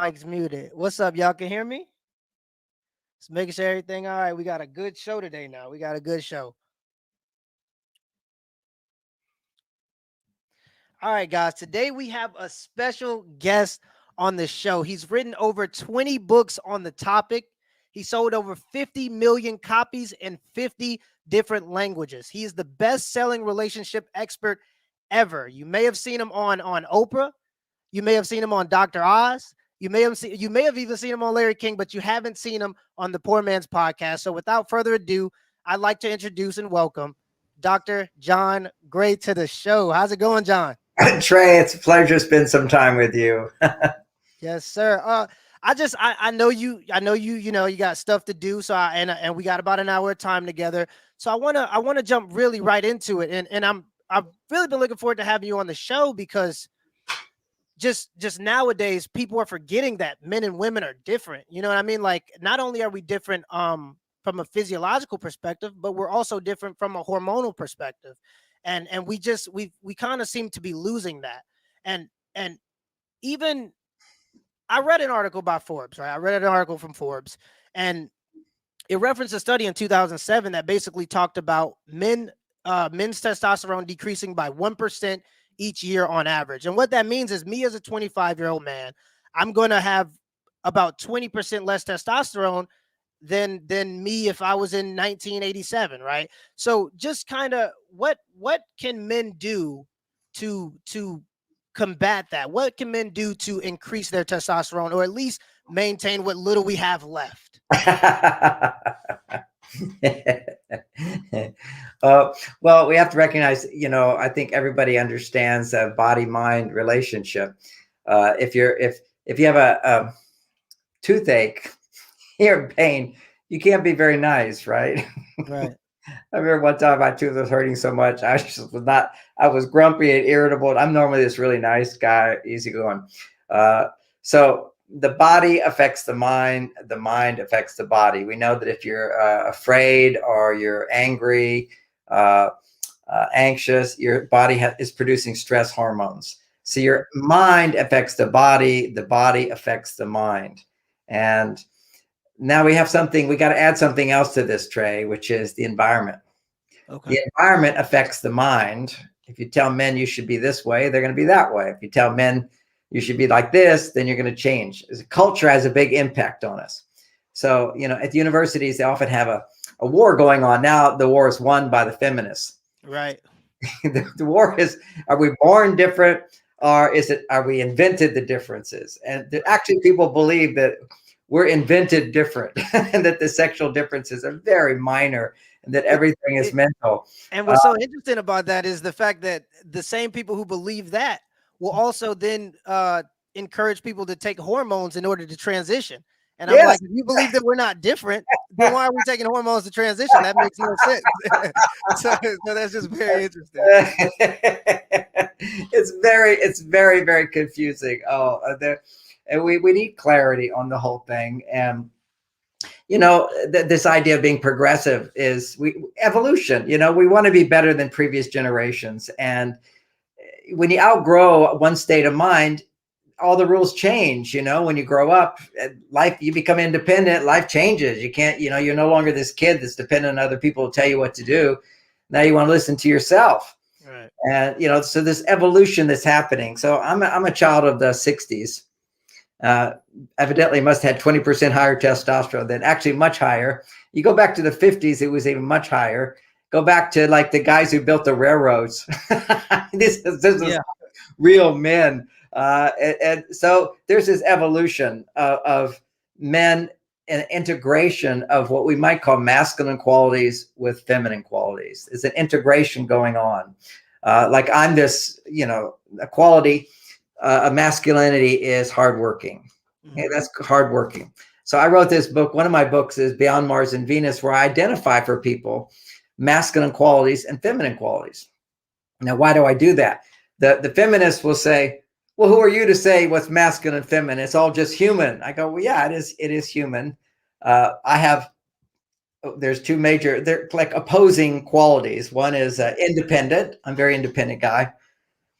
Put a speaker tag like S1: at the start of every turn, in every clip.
S1: mic's muted. What's up, y'all? Can hear me? Just making sure everything all right. We got a good show today now. We got a good show. All right, guys. Today we have a special guest on the show. He's written over 20 books on the topic. He sold over 50 million copies in 50 different languages. He is the best-selling relationship expert ever. You may have seen him on Oprah. You may have seen him on Dr. Oz. You may have even seen him on Larry King, but you haven't seen him on the Poor Man's Podcast. So without further ado, I'd like to introduce and welcome Dr. John Gray to the show. How's it going, John?
S2: Trey, it's a pleasure to spend some time with you.
S1: Yes, sir. I know you got stuff to do. So and we got about an hour of time together. So I wanna jump really right into it. And I've really been looking forward to having you on the show because just nowadays people are forgetting that men and women are different. You know what I mean? Like, not only are we different from a physiological perspective, but we're also different from a hormonal perspective. And we kind of seem to be losing that. And even I read an article by Forbes, right? I read an article from Forbes, and it referenced a study in 2007 that basically talked about men's testosterone decreasing by 1% each year on average. And what that means is, me as a 25-year-old man, I'm going to have about 20% less testosterone than me if I was in 1987, right? So just kind of what can men do to combat that? What can men do to increase their testosterone, or at least maintain what little we have left?
S2: Well, we have to recognize, I think everybody understands the body-mind relationship. If you have a toothache, you're in pain, you can't be very nice, right?
S1: Right.
S2: I remember one time my tooth was hurting so much. I was grumpy and irritable. I'm normally this really nice guy, easygoing. So the body affects the mind affects the body. We know that if you're afraid or you're angry, anxious, your body is producing stress hormones. So your mind affects the body affects the mind. And now we got to add something else to this, Trey, which is the environment. Okay. The environment affects the mind. If you tell men you should be this way, they're going to be that way. If you tell men you should be like this, then you're going to change. Culture has a big impact on us. So, at the universities, they often have a war going on. Now the war is won by the feminists.
S1: Right.
S2: The war is, are we born different, or are we invented the differences? And actually people believe that we're invented different and that the sexual differences are very minor and that everything is mental.
S1: And what's so interesting about that is the fact that the same people who believe that will also then encourage people to take hormones in order to transition. And I'm like, if you believe that we're not different, then why are we taking hormones to transition? That makes no sense. so that's just very interesting.
S2: It's very, very confusing. And we need clarity on the whole thing. And, this idea of being progressive is evolution. We want to be better than previous generations. And when you outgrow one state of mind, all the rules change. When you grow up, life, you become independent, life changes. You can't, you're no longer this kid that's dependent on other people to tell you what to do. Now you want to listen to yourself. Right. And, so this evolution that's happening. So I'm a child of the 60s. Evidently must have had 20% higher testosterone, than actually much higher. You go back to the 50s, it was even much higher. Go back to like the guys who built the railroads. This is real men. And so there's this evolution of men and integration of what we might call masculine qualities with feminine qualities. There's an integration going on. Like I'm this, a quality of masculinity is hardworking. Okay, that's hardworking. So I wrote this book. One of my books is Beyond Mars and Venus, where I identify for people masculine qualities and feminine qualities. Now, why do I do that? The feminists will say, well, who are you to say what's masculine and feminine? It's all just human. I go, well, yeah, it is human. There's two major, they're like opposing qualities. One is independent. I'm a very independent guy.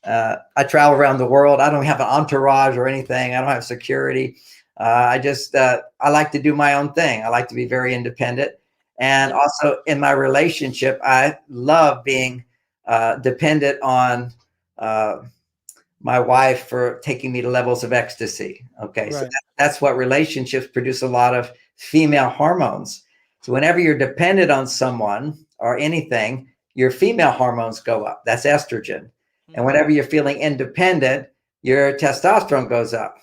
S2: I travel around the world. I don't have an entourage or anything. I don't have security. I like to do my own thing. I like to be very independent. And also in my relationship, I love being dependent on uh, my wife for taking me to levels of ecstasy. Okay. So
S1: Right.
S2: that's what relationships produce, a lot of female hormones. So whenever you're dependent on someone or anything, your female hormones go up. That's estrogen. And
S1: Mhm.
S2: whenever you're feeling independent, your testosterone goes up.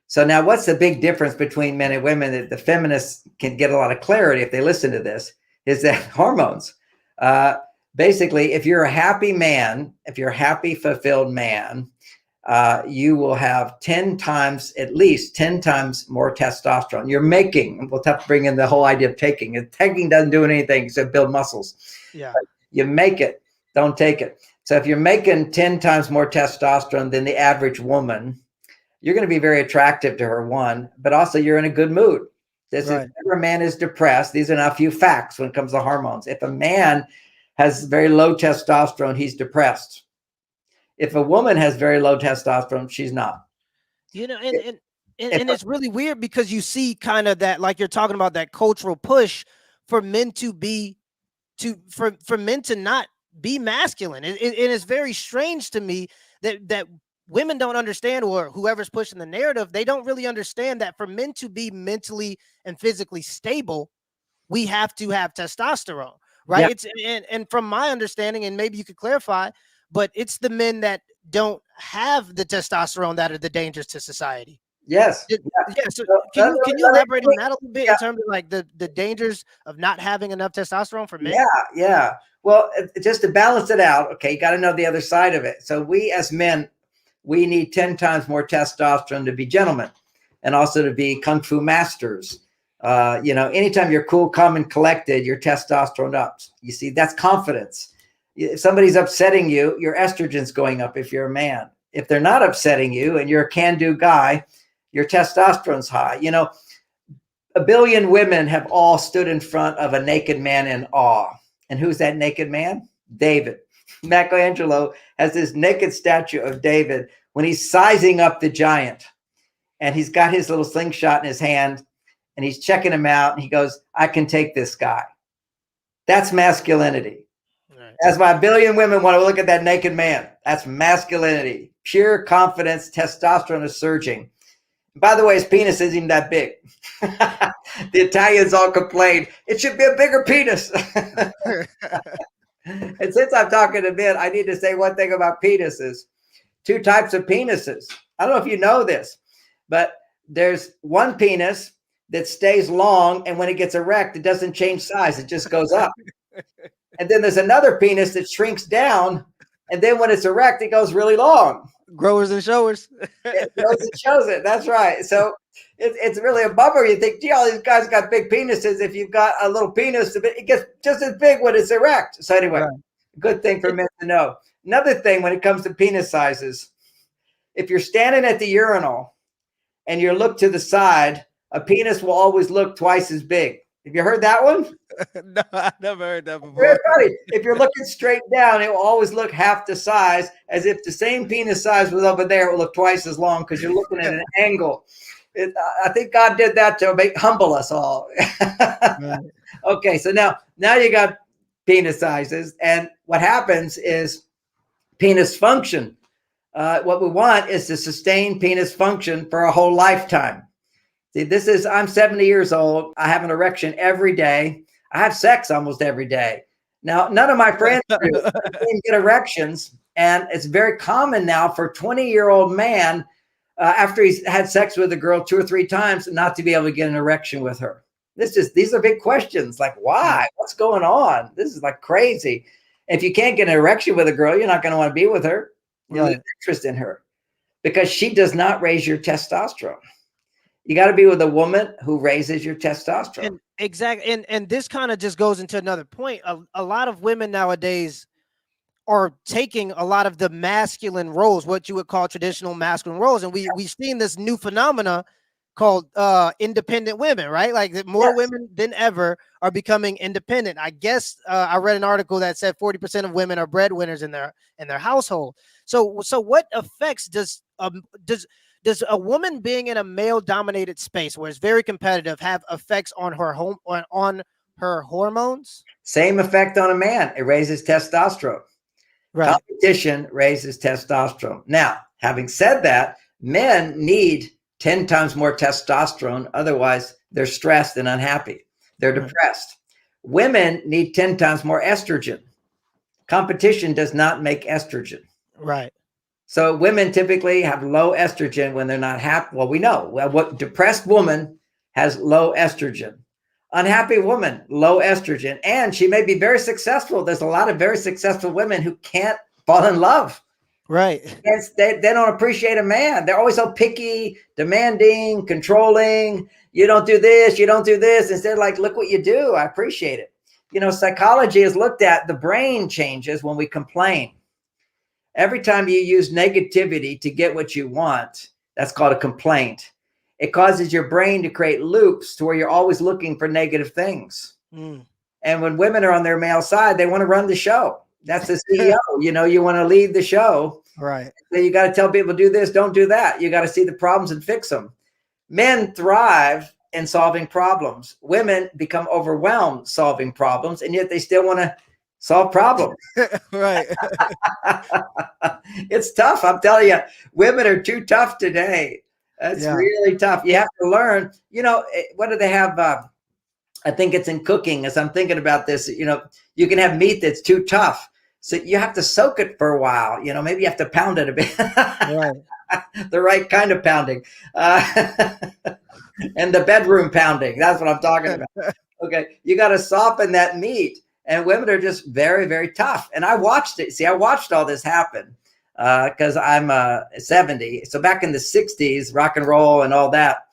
S2: So now what's the big difference between men and women that the feminists can get a lot of clarity if they listen to this is that hormones. Uh, Basically, if you're a happy man, if you're a happy, fulfilled man, you will have 10 times, at least 10 times more testosterone. You're making, we'll have to bring in the whole idea of taking. And taking doesn't do anything except build muscles.
S1: Yeah.
S2: You make it, don't take it. So if you're making 10 times more testosterone than the average woman, you're going to be very attractive to her, one, but also you're in a good mood. This is,
S1: Right.
S2: whenever a man is depressed, these are now a few facts when it comes to hormones. If a man has very low testosterone, he's depressed. If a woman has very low testosterone, she's not.
S1: You know,
S2: If
S1: and it's really weird because you see kind of that, like you're talking about, that cultural push for men to be for men to not be masculine. And it's very strange to me that women don't understand, or whoever's pushing the narrative, they don't really understand that for men to be mentally and physically stable, we have to have testosterone,
S2: yeah,
S1: right? It's and from my understanding, and maybe you could clarify, but it's the men that don't have the testosterone that are the dangers to society.
S2: yes,
S1: It-
S2: yeah.
S1: yeah. So
S2: So,
S1: can you elaborate on that a little bit
S2: yeah,
S1: in terms of like the dangers of not having enough testosterone for men?
S2: yeah, yeah. Well, just to balance it out, okay, you got to know the other side of it. So we as men, we need 10 times more testosterone to be gentlemen and also to be kung fu masters. Anytime you're cool, calm, and collected, your testosterone ups. You see, that's confidence. If somebody's upsetting you, your estrogen's going up if you're a man. If they're not upsetting you and you're a can-do guy, your testosterone's high. A billion women have all stood in front of a naked man in awe. And who's that naked man? David. Michelangelo has this naked statue of David when he's sizing up the giant. And he's got his little slingshot in his hand and he's checking him out. And he goes, I can take this guy. That's masculinity.
S1: Right.
S2: That's why a billion women want to look at that naked man. That's masculinity. Pure confidence, testosterone is surging. By the way, his penis isn't even that big. The Italians all complain, it should be a bigger penis. And since I'm talking to men, I need to say one thing about penises. Two types of penises. I don't know if you know this, but there's one penis that stays long, and when it gets erect, it doesn't change size. It just goes up. And then there's another penis that shrinks down, and then when it's erect, it goes really long.
S1: Growers and showers.
S2: It goes and shows it. That's right. So it's really a bummer. You think, gee, all these guys got big penises. If you've got a little penis, it gets just as big when it's erect. So anyway,
S1: Right.
S2: good thing for men to know. Another thing when it comes to penis sizes, if you're standing at the urinal and you look to the side, a penis will always look twice as big. Have you heard that one?
S1: No, I never heard that
S2: Very
S1: before.
S2: funny. If you're looking straight down, it will always look half the size, as if the same penis size was over there. It will look twice as long because you're looking at an angle. I think God did that to humble us all.
S1: Right.
S2: Okay, so now you got penis sizes, and what happens is penis function. What we want is to sustain penis function for a whole lifetime. See, I'm 70 years old. I have an erection every day. I have sex almost every day. Now, none of my friends do. They get erections, and it's very common now for a 20-year-old man, after he's had sex with a girl 2 or 3 times, not to be able to get an erection with her. These are big questions. Like, why? What's going on? This is like crazy. If you can't get an erection with a girl, you're not going to want to be with her. You lose interest in her because she does not raise your testosterone. You got to be with a woman who raises your testosterone.
S1: And exactly, and this kind of just goes into another point. A lot of women nowadays are taking a lot of the masculine roles, what you would call traditional masculine roles, and we've seen this new phenomena called independent women, right? Like more women than ever are becoming independent. I guess I read an article that said 40% of women are breadwinners in their household. So what effects does a woman being in a male dominated space where it's very competitive have effects on her on her hormones?
S2: Same effect on a man. It raises testosterone.
S1: Right.
S2: Competition raises testosterone. Now, having said that, men need 10 times more testosterone. Otherwise, they're stressed and unhappy. They're
S1: Right.
S2: depressed. Women need 10 times more estrogen. Competition does not make estrogen.
S1: Right.
S2: So women typically have low estrogen when they're not happy. Well, we know what depressed woman has low estrogen. Unhappy woman, low estrogen. And she may be very successful. There's a lot of very successful women who can't fall in love.
S1: Right.
S2: They don't appreciate a man. They're always so picky, demanding, controlling. You don't do this, you don't do this. Instead, like, look what you do. I appreciate it. Psychology has looked at the brain changes when we complain. Every time you use negativity to get what you want, that's called a complaint. It causes your brain to create loops to where you're always looking for negative things.
S1: Mm.
S2: And when women are on their male side, they want to run the show. That's the CEO. You want to lead the show.
S1: Right.
S2: So you got to tell people, do this, don't do that. You got to see the problems and fix them. Men thrive in solving problems. Women become overwhelmed solving problems, and yet they still want to solve problems.
S1: Right.
S2: It's tough. I'm telling you, women are too tough today. It's really tough. You have to learn, what do they have? I think it's in cooking as I'm thinking about this, you can have meat that's too tough. So you have to soak it for a while. Maybe you have to pound it a bit.
S1: Right.
S2: The right kind of pounding. And the bedroom pounding. That's what I'm talking about. Okay. You got to soften that meat. And women are just very, very tough. And I watched it. See, I watched all this happen because I'm 70. So back in the 60s, rock and roll and all that,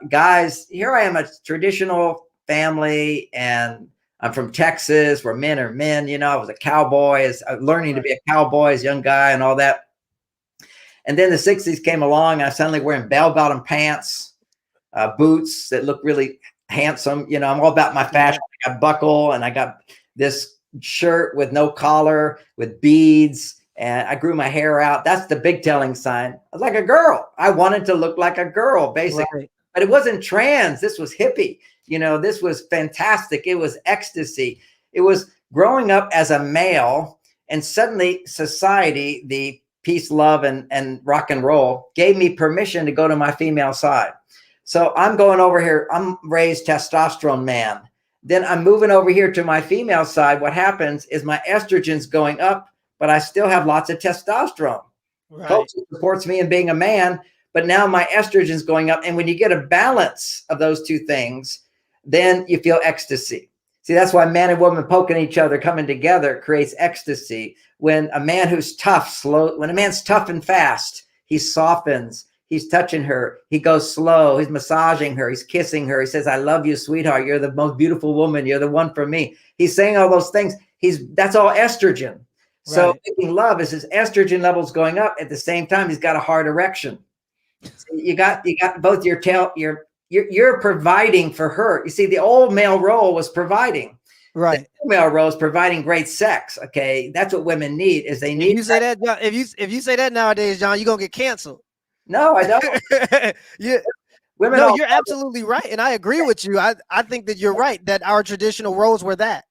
S2: guys, here I am, a traditional family, and I'm from Texas where men are men. I was a cowboy, learning to be a cowboy as a young guy and all that. And then the 60s came along, and I suddenly wearing bell-bottom pants, boots that look really handsome. I'm all about my fashion. I got buckle, and I got this shirt with no collar with beads, and I grew my hair out. That's the big telling sign. I was like a girl. I wanted to look like a girl, basically. Right. But it wasn't trans. This was hippie. This was fantastic. It was ecstasy. It was growing up as a male, and suddenly society, the peace, love, and rock and roll gave me permission to go to my female side. So I'm going over here. I'm raised testosterone man. Then I'm moving over here to my female side. What happens is my estrogen's going up, but I still have lots of testosterone.
S1: Right.
S2: Culture supports me in being a man, but now my estrogen's going up. And when you get a balance of those two things, then you feel ecstasy. See, that's why man and woman poking each other, coming together, creates ecstasy. When a man who's tough, when a man's tough and fast, he softens. He's touching her. He goes slow. He's massaging her. He's kissing her. He says, I love you, sweetheart. You're the most beautiful woman. You're the one for me. He's saying all those things. That's all estrogen. Right. So making love is his estrogen levels going up. At the same time, he's got a hard erection. So you got both you're providing for her. You see, the old male role was providing.
S1: Right.
S2: The female role is providing great sex. Okay. That's what women need, is they need.
S1: If you say that, John, if you say that nowadays, John, you're going to get canceled.
S2: No, I don't.
S1: Women. No, you're absolutely right. And I agree with you. I think that you're right, that our traditional roles were that.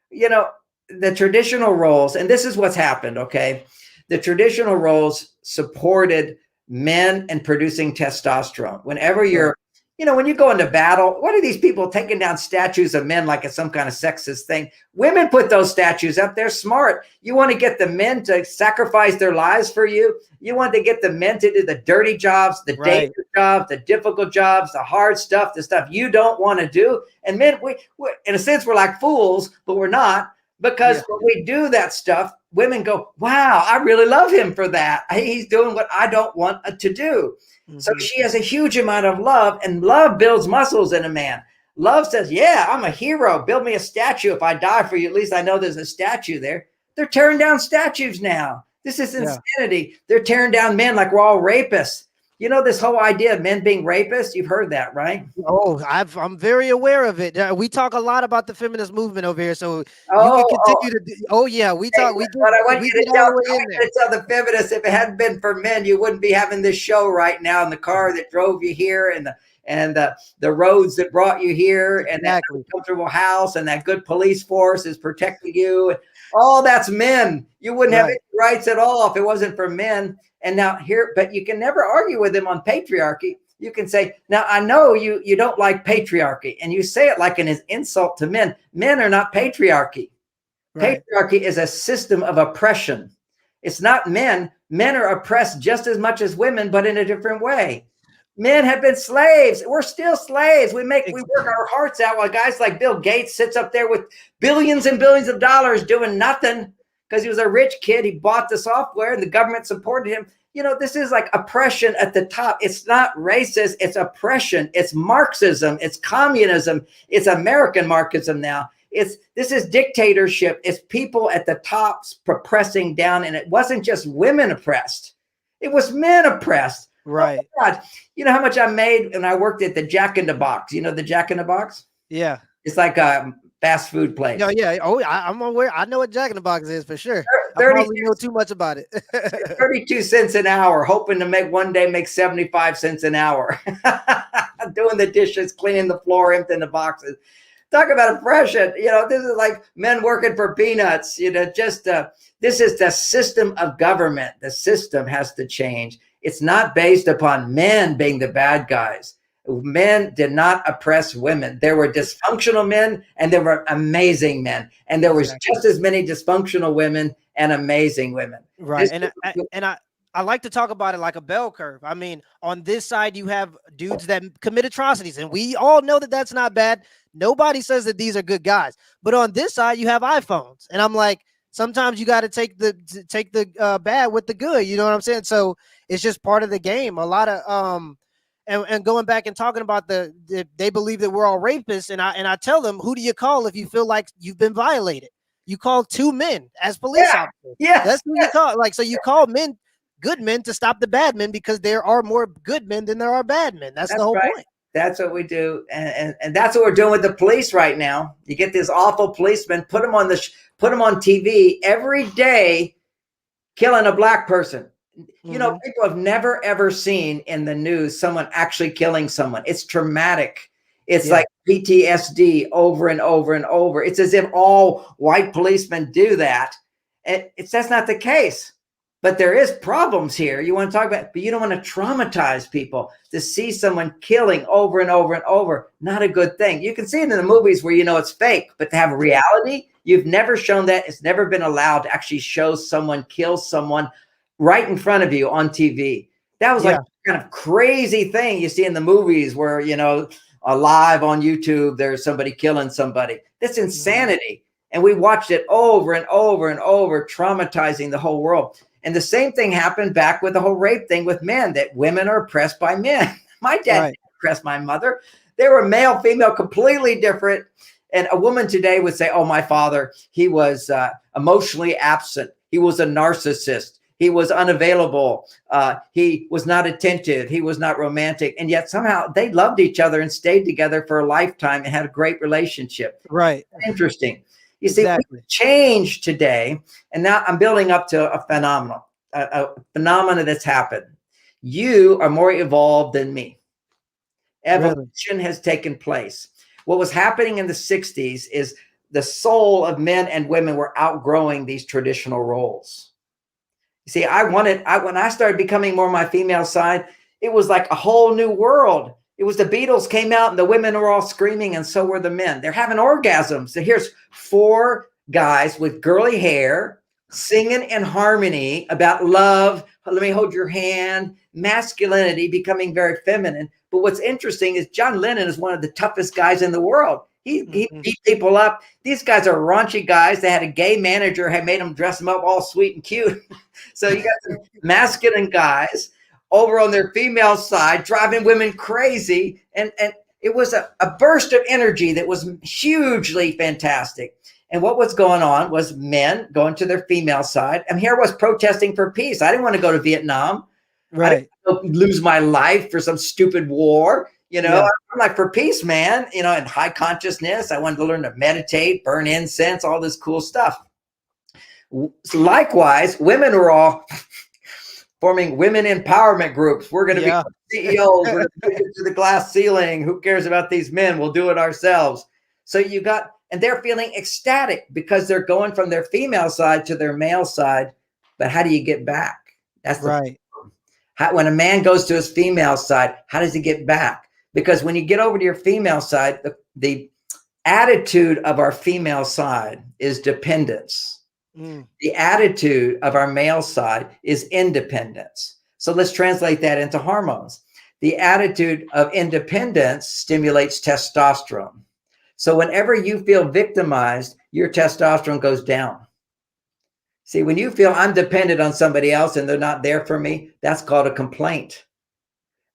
S2: The traditional roles, and this is what's happened. Okay. The traditional roles supported men and producing testosterone. Whenever you're, when you go into battle, what are these people taking down statues of men like it's some kind of sexist thing? Women put those statues up. They're smart. You want to get the men to sacrifice their lives for you. You want to get the men to do the dirty jobs, the dangerous jobs, the difficult jobs, the hard stuff, the stuff you don't want to do. And men, we in a sense, we're like fools, but we're not. Because when we do that stuff, women go, wow, I really love him for that. He's doing what I don't want to do. Mm-hmm. So she has a huge amount of love, and love builds muscles in a man. Love says, yeah, I'm a hero. Build me a statue. If I die for you, at least I know there's a statue there. They're tearing down statues now. This is insanity. They're tearing down men like we're all rapists. You know, this whole idea of men being rapists, you've heard that, right?
S1: Oh, I'm very aware of it. We talk a lot about the feminist movement over here, so you
S2: Oh,
S1: can
S2: oh,
S1: continue to. Oh yeah,
S2: hey, but I want
S1: we
S2: you to
S1: get
S2: tell,
S1: all
S2: I
S1: the way in
S2: want
S1: there.
S2: you to tell the feminists, if it hadn't been for men, you wouldn't be having this show right now in the car that drove you here, and the roads that brought you here, and that
S1: Exactly.
S2: comfortable house, and that good police force is protecting you. All that's men. You wouldn't have any
S1: Right.
S2: rights at all if it wasn't for men. And now here, but you can never argue with them on patriarchy. You can say, now I know you don't like patriarchy, and you say it like an insult to men. Men are not patriarchy.
S1: Right.
S2: Patriarchy is a system of oppression. It's not men. Men are oppressed just as much as women, but in a different way. Men have been slaves. We're still slaves. We work our hearts out while guys like Bill Gates sits up there with billions and billions of dollars doing nothing because he was a rich kid. He bought the software and the government supported him. You know, this is like oppression at the top. It's not racist. It's oppression. It's Marxism. It's communism. It's American Marxism now. This is dictatorship. It's people at the top oppressing down. And it wasn't just women oppressed. It was men oppressed.
S1: Right.
S2: Oh God. You know how much I made when I worked at the Jack in the Box? You know the Jack in the Box?
S1: Yeah.
S2: It's like a fast food place.
S1: No, yeah. Oh, I'm aware. I know what Jack in the Box is for sure. I
S2: 30,
S1: probably know too much about it.
S2: 32 cents an hour, hoping to one day make 75 cents an hour. Doing the dishes, cleaning the floor, emptying the boxes. Talk about oppression. You know, this is like men working for peanuts. You know, this is the system of government. The system has to change. It's not based upon men being the bad guys. Men did not oppress women. There were dysfunctional men and there were amazing men. And there was just as many dysfunctional women and amazing women.
S1: Right. I like to talk about it like a bell curve. I mean, on this side, you have dudes that commit atrocities, and we all know that that's not bad. Nobody says that these are good guys. But on this side, you have iPhones. And I'm like, sometimes you got to take the bad with the good. You know what I'm saying? So it's just part of the game. A lot of and going back and talking about they believe that we're all rapists, and I tell them, who do you call if you feel like you've been violated? You call two men as police officers.
S2: Yes,
S1: that's who you call. Like, so you call men, good men, to stop the bad men, because there are more good men than there are bad men. That's the whole point.
S2: That's what we do, and that's what we're doing with the police right now. You get this awful policeman, put them on TV every day, killing a black person. You know, people have never ever seen in the news someone actually killing someone. It's traumatic. It's like PTSD over and over and over. It's as if all white policemen do that. And that's not the case. But there is problems here. You want to talk about, but you don't want to traumatize people to see someone killing over and over and over. Not a good thing. You can see it in the movies where you know it's fake, but to have a reality, you've never shown that. It's never been allowed to actually show someone kill someone right in front of you on TV. That was like kind of crazy thing you see in the movies where, you know, live on YouTube, there's somebody killing somebody. That's insanity. And we watched it over and over and over, traumatizing the whole world. And the same thing happened back with the whole rape thing with men, that women are oppressed by men. My dad didn't oppress my mother. They were male, female, completely different. And a woman today would say, oh, my father, he was emotionally absent. He was a narcissist. He was unavailable. He was not attentive. He was not romantic. And yet somehow they loved each other and stayed together for a lifetime and had a great relationship.
S1: Right.
S2: Interesting. You see, we changed today, and now I'm building up to a phenomenon that's happened. You are more evolved than me. Evolution has taken place. What was happening in the 60s is the soul of men and women were outgrowing these traditional roles. You see, when I started becoming more my female side, it was like a whole new world. It was the Beatles came out and the women were all screaming, and so were the men. They're having orgasms. So here's 4 guys with girly hair singing in harmony about love. Let me hold your hand. Masculinity becoming very feminine. But what's interesting is John Lennon is one of the toughest guys in the world. He beat people up. These guys are raunchy guys. They had a gay manager, had made them dress them up all sweet and cute. So you got some masculine guys over on their female side, driving women crazy. And it was a burst of energy that was hugely fantastic. And what was going on was men going to their female side. And here I was protesting for peace. I didn't want to go to Vietnam. Right. I didn't go go lose my life for some stupid war.
S1: Yeah.
S2: I'm like for peace, man. And high consciousness. I wanted to learn to meditate, burn incense, all this cool stuff. Likewise, women were all forming women empowerment groups. We're going to be
S1: Yeah.
S2: CEOs. We're going to take it to the glass ceiling. Who cares about these men? We'll do it ourselves. So and they're feeling ecstatic because they're going from their female side to their male side. But how do you get back? That's the
S1: Right.
S2: problem. When a man goes to his female side, how does he get back? Because when you get over to your female side, the attitude of our female side is dependence. The attitude of our male side is independence. So let's translate that into hormones. The attitude of independence stimulates testosterone. So whenever you feel victimized, your testosterone goes down. See, when you feel I'm dependent on somebody else and they're not there for me, that's called a complaint.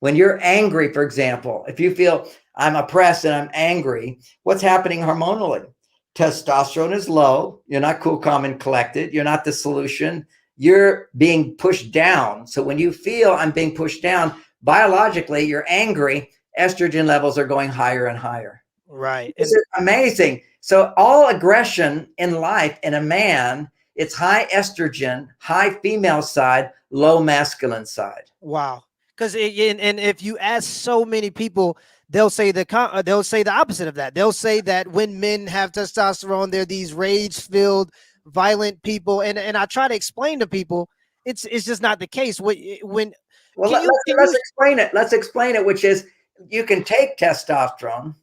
S2: When you're angry, for example, if you feel I'm oppressed and I'm angry, what's happening hormonally? Testosterone is low. You're not cool, calm, and collected. You're not the solution. You're being pushed down. So when you feel I'm being pushed down, biologically, you're angry. Estrogen levels are going higher and higher.
S1: Right.
S2: This is amazing. So all aggression in life in a man, it's high estrogen, high female side, low masculine side.
S1: Wow. Because and if you ask so many people, they'll say the opposite of that. They'll say that when men have testosterone, they're these rage-filled, violent people. And I try to explain to people, it's just not the case.
S2: Let's explain it. Let's explain it, which is you can take testosterone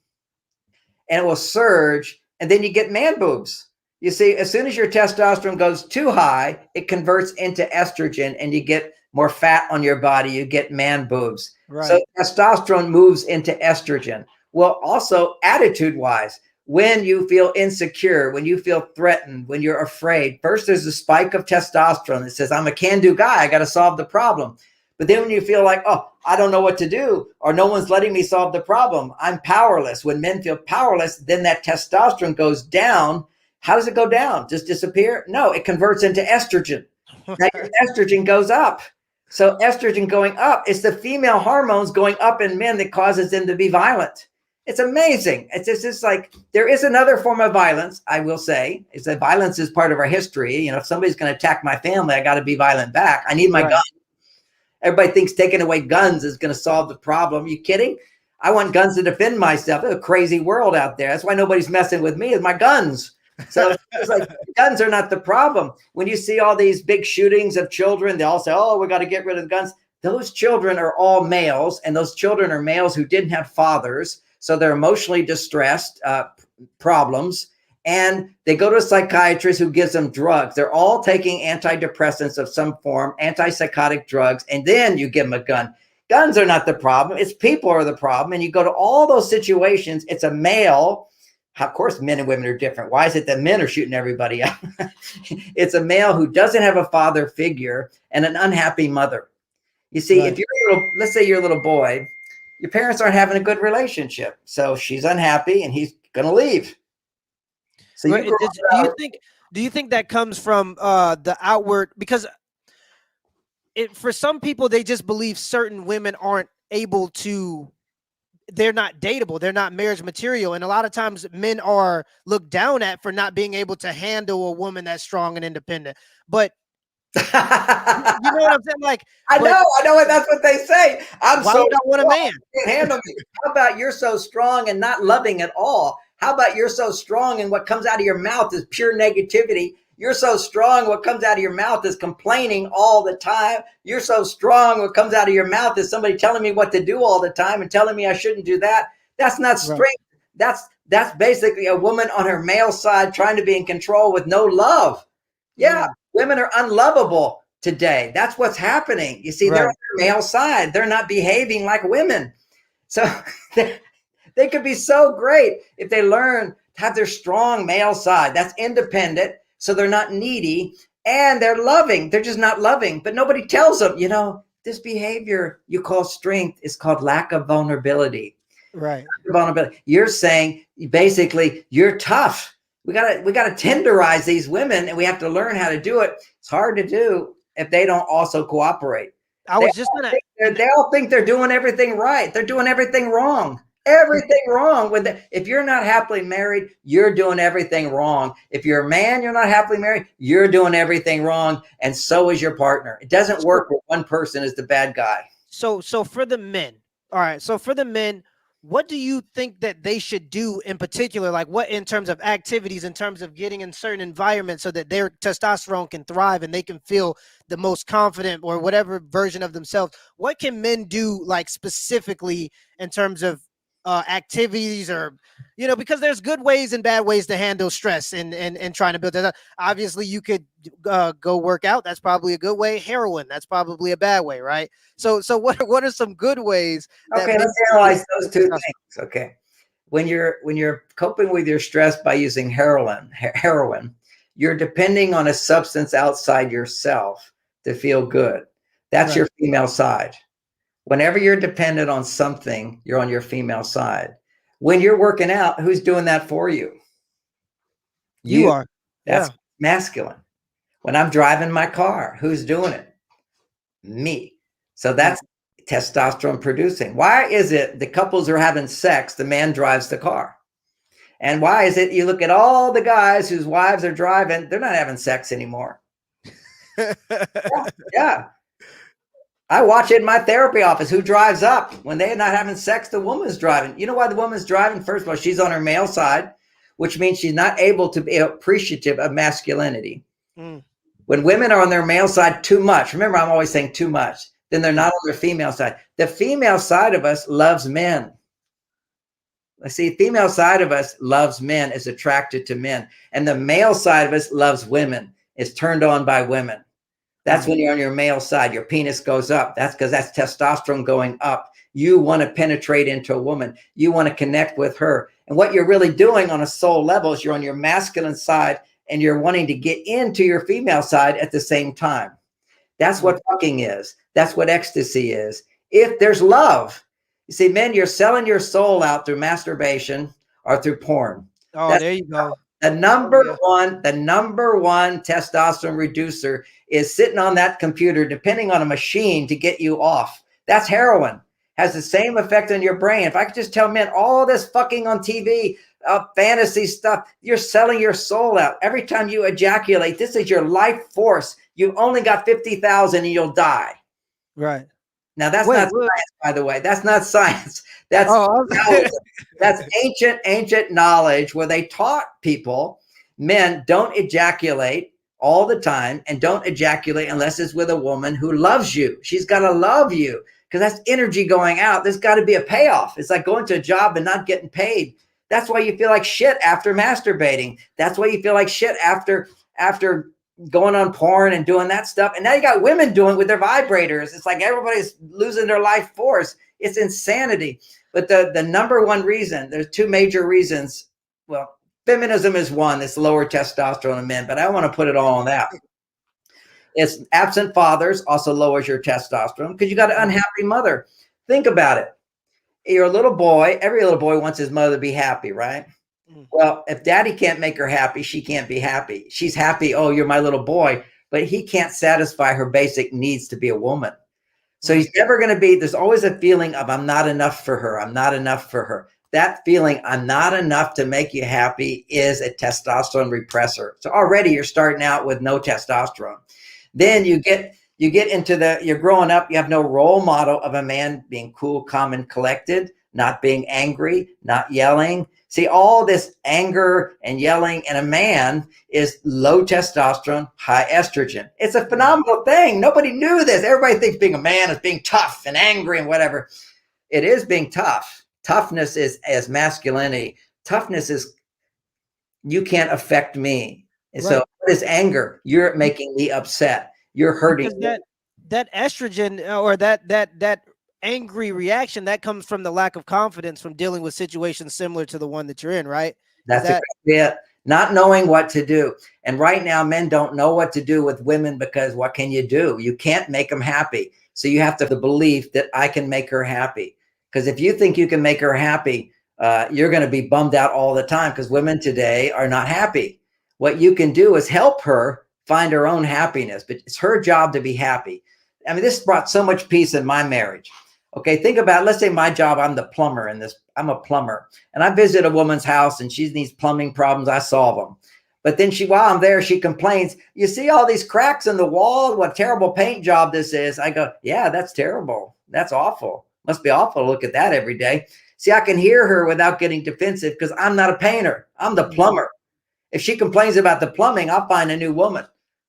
S2: and it will surge, and then you get man boobs. You see, as soon as your testosterone goes too high, it converts into estrogen and you get more fat on your body, you get man boobs. Right. So testosterone moves into estrogen. Well, also attitude-wise, when you feel insecure, when you feel threatened, when you're afraid, first there's a spike of testosterone that says, I'm a can-do guy, I got to solve the problem. But then when you feel like, oh, I don't know what to do, or no one's letting me solve the problem, I'm powerless. When men feel powerless, then that testosterone goes down. How does it go down? Just disappear? No, it converts into estrogen. Now your estrogen goes up. So estrogen going up, it's the female hormones going up in men that causes them to be violent. It's amazing. It's just like, there is another form of violence, I will say, is that violence is part of our history. If somebody's going to attack my family, I got to be violent back. I need my gun. Everybody thinks taking away guns is going to solve the problem. Are you kidding? I want guns to defend myself. It's a crazy world out there. That's why nobody's messing with me, is my guns. So it's like guns are not the problem. When you see all these big shootings of children, they all say, oh, we got to get rid of the guns. Those children are all males, and those children are males who didn't have fathers. So they're emotionally distressed, problems. And they go to a psychiatrist who gives them drugs. They're all taking antidepressants of some form, antipsychotic drugs, and then you give them a gun. Guns are not the problem. It's people are the problem. And you go to all those situations, it's a male. Of course, men and women are different. Why is it that men are shooting everybody up? It's a male who doesn't have a father figure and an unhappy mother. You see, if you're let's say you're a little boy, your parents aren't having a good relationship. So she's unhappy and he's going to leave. So
S1: do you think that comes from the outward, because for some people, they just believe certain women aren't able to, they're not dateable, they're not marriage material. And a lot of times men are looked down at for not being able to handle a woman that's strong and independent. But you know what I'm saying? Like,
S2: I know, that's what they say.
S1: Why would I want a man?
S2: Can't handle me. How about you're so strong and not loving at all? How about you're so strong and what comes out of your mouth is pure negativity? You're so strong, what comes out of your mouth is complaining all the time. You're so strong, what comes out of your mouth is somebody telling me what to do all the time and telling me I shouldn't do that. That's not strength. Right. That's basically a woman on her male side trying to be in control with no love. Yeah, women are unlovable today. That's what's happening. You see, they're on their male side. They're not behaving like women. So they could be so great if they learn to have their strong male side. That's independent. So they're not needy and they're loving. They're just not loving, but nobody tells them, this behavior you call strength is called lack of vulnerability.
S1: Right.
S2: Vulnerability. You're saying basically you're tough. We gotta tenderize these women and we have to learn how to do it. It's hard to do if they don't also cooperate.
S1: I
S2: They
S1: was just gonna.
S2: they all think they're doing everything right. They're doing everything wrong. Everything wrong with it. If you're not happily married, you're doing everything wrong. If you're a man, you're not happily married, you're doing everything wrong, and so is your partner. It doesn't
S1: So,
S2: work where one person is the bad guy.
S1: so for the men, all right. So for the men, what do you think that they should do in particular? Like what in terms of activities, in terms of getting in certain environments so that their testosterone can thrive and they can feel the most confident or whatever version of themselves? What can men do like specifically in terms of activities or because there's good ways and bad ways to handle stress and trying to build that up. Obviously you could go work out. That's probably a good way. Heroin, that's probably a bad way, right? So what are some good ways that
S2: Okay,
S1: men
S2: let's
S1: can get
S2: analyze those two
S1: testosterone?
S2: things. Okay. When you're coping with your stress by using heroin, you're depending on a substance outside yourself to feel good. That's
S1: Right.
S2: your female side. Whenever you're dependent on something, you're on your female side. When you're working out, who's doing that for you?
S1: You
S2: You.
S1: are.
S2: That's
S1: Yeah.
S2: masculine. When I'm driving my car, who's doing it? Me. So
S1: Mm.
S2: that's testosterone producing. Why is it the couples are having sex, the man drives the car? And why is it you look at all the guys whose wives are driving, they're not having sex anymore? Yeah. Yeah. I watch it in my therapy office. Who drives up when they're not having sex? The woman's driving. You know why the woman's driving? First of all, she's on her male side, which means she's not able to be appreciative of masculinity.
S1: Mm.
S2: When women are on their male side too much, remember, I'm always saying too much, then they're not on their female side. The female side of us loves men. Let's see, female side of us loves men, is attracted to men. And the male side of us loves women, is turned on by women. That's when you're on your male side. Your penis goes up. That's because that's testosterone going up. You want to penetrate into a woman. You want to connect with her. And what you're really doing on a soul level is you're on your masculine side and you're wanting to get into your female side at the same time. That's what fucking is. That's what ecstasy is. If there's love, you see, men, you're selling your soul out through masturbation or through porn.
S1: Oh,
S2: That's
S1: there you go.
S2: the
S1: Oh, yeah.
S2: number one testosterone reducer is sitting on that computer, depending on a machine to get you off. That's heroin. Has the same effect on your brain. If I could just tell men all this fucking on TV, fantasy stuff, you're selling your soul out. Every time you ejaculate, this is your life force. You've only got 50,000 and you'll die.
S1: Right.
S2: Now, that's
S1: Wait,
S2: not
S1: wait.
S2: science, by the way. That's not science. That's
S1: Oh,
S2: that's ancient knowledge where they taught people, men, don't ejaculate all the time and don't ejaculate unless it's with a woman who loves you. She's got to love you because that's energy going out. There's got to be a payoff. It's like going to a job and not getting paid. That's why you feel like shit after masturbating. That's why you feel like shit after going on porn and doing that stuff. And now you got women doing it with their vibrators. It's like everybody's losing their life force. It's insanity. But the number one reason, there's two major reasons. Well, feminism is one, that's lower testosterone in men, but I want to put it all on that. It's absent fathers also lowers your testosterone because you got an unhappy mother. Think about it. You're a little boy. Every little boy wants his mother to be happy, right? Well, if daddy can't make her happy, she can't be happy. She's happy. Oh, you're my little boy, but he can't satisfy her basic needs to be a woman. So he's never going to be, there's always a feeling of I'm not enough for her. I'm not enough for her. That feeling, I'm not enough to make you happy, is a testosterone repressor. So already you're starting out with no testosterone. Then you get into you're growing up, you have no role model of a man being cool, calm, and collected, not being angry, not yelling. See, all this anger and yelling in a man is low testosterone, high estrogen. It's a phenomenal thing. Nobody knew this. Everybody thinks being a man is being tough and angry and whatever. It is being tough. Toughness is as masculinity. Toughness is, you can't affect me. And so what is anger? You're making me upset. You're hurting
S1: Because
S2: me.
S1: that estrogen or that angry reaction that comes from the lack of confidence from dealing with situations similar to the one that you're in, right?
S2: That's exactly it. Not knowing what to do. And right now, men don't know what to do with women because what can you do? You can't make them happy. So you have to have the belief that I can make her happy. Because if you think you can make her happy, you're going to be bummed out all the time because women today are not happy. What you can do is help her find her own happiness, but it's her job to be happy. I mean, this brought so much peace in my marriage. Okay, think about, let's say my job, I'm the plumber in this, I'm a plumber, and I visit a woman's house and she needs plumbing problems, I solve them. But then while I'm there, she complains, you see all these cracks in the wall, what a terrible paint job this is. I go, yeah, that's terrible. That's awful. Must be awful to look at that every day. See, I can hear her without getting defensive because I'm not a painter. I'm the plumber. If she complains about the plumbing, I'll find a new woman.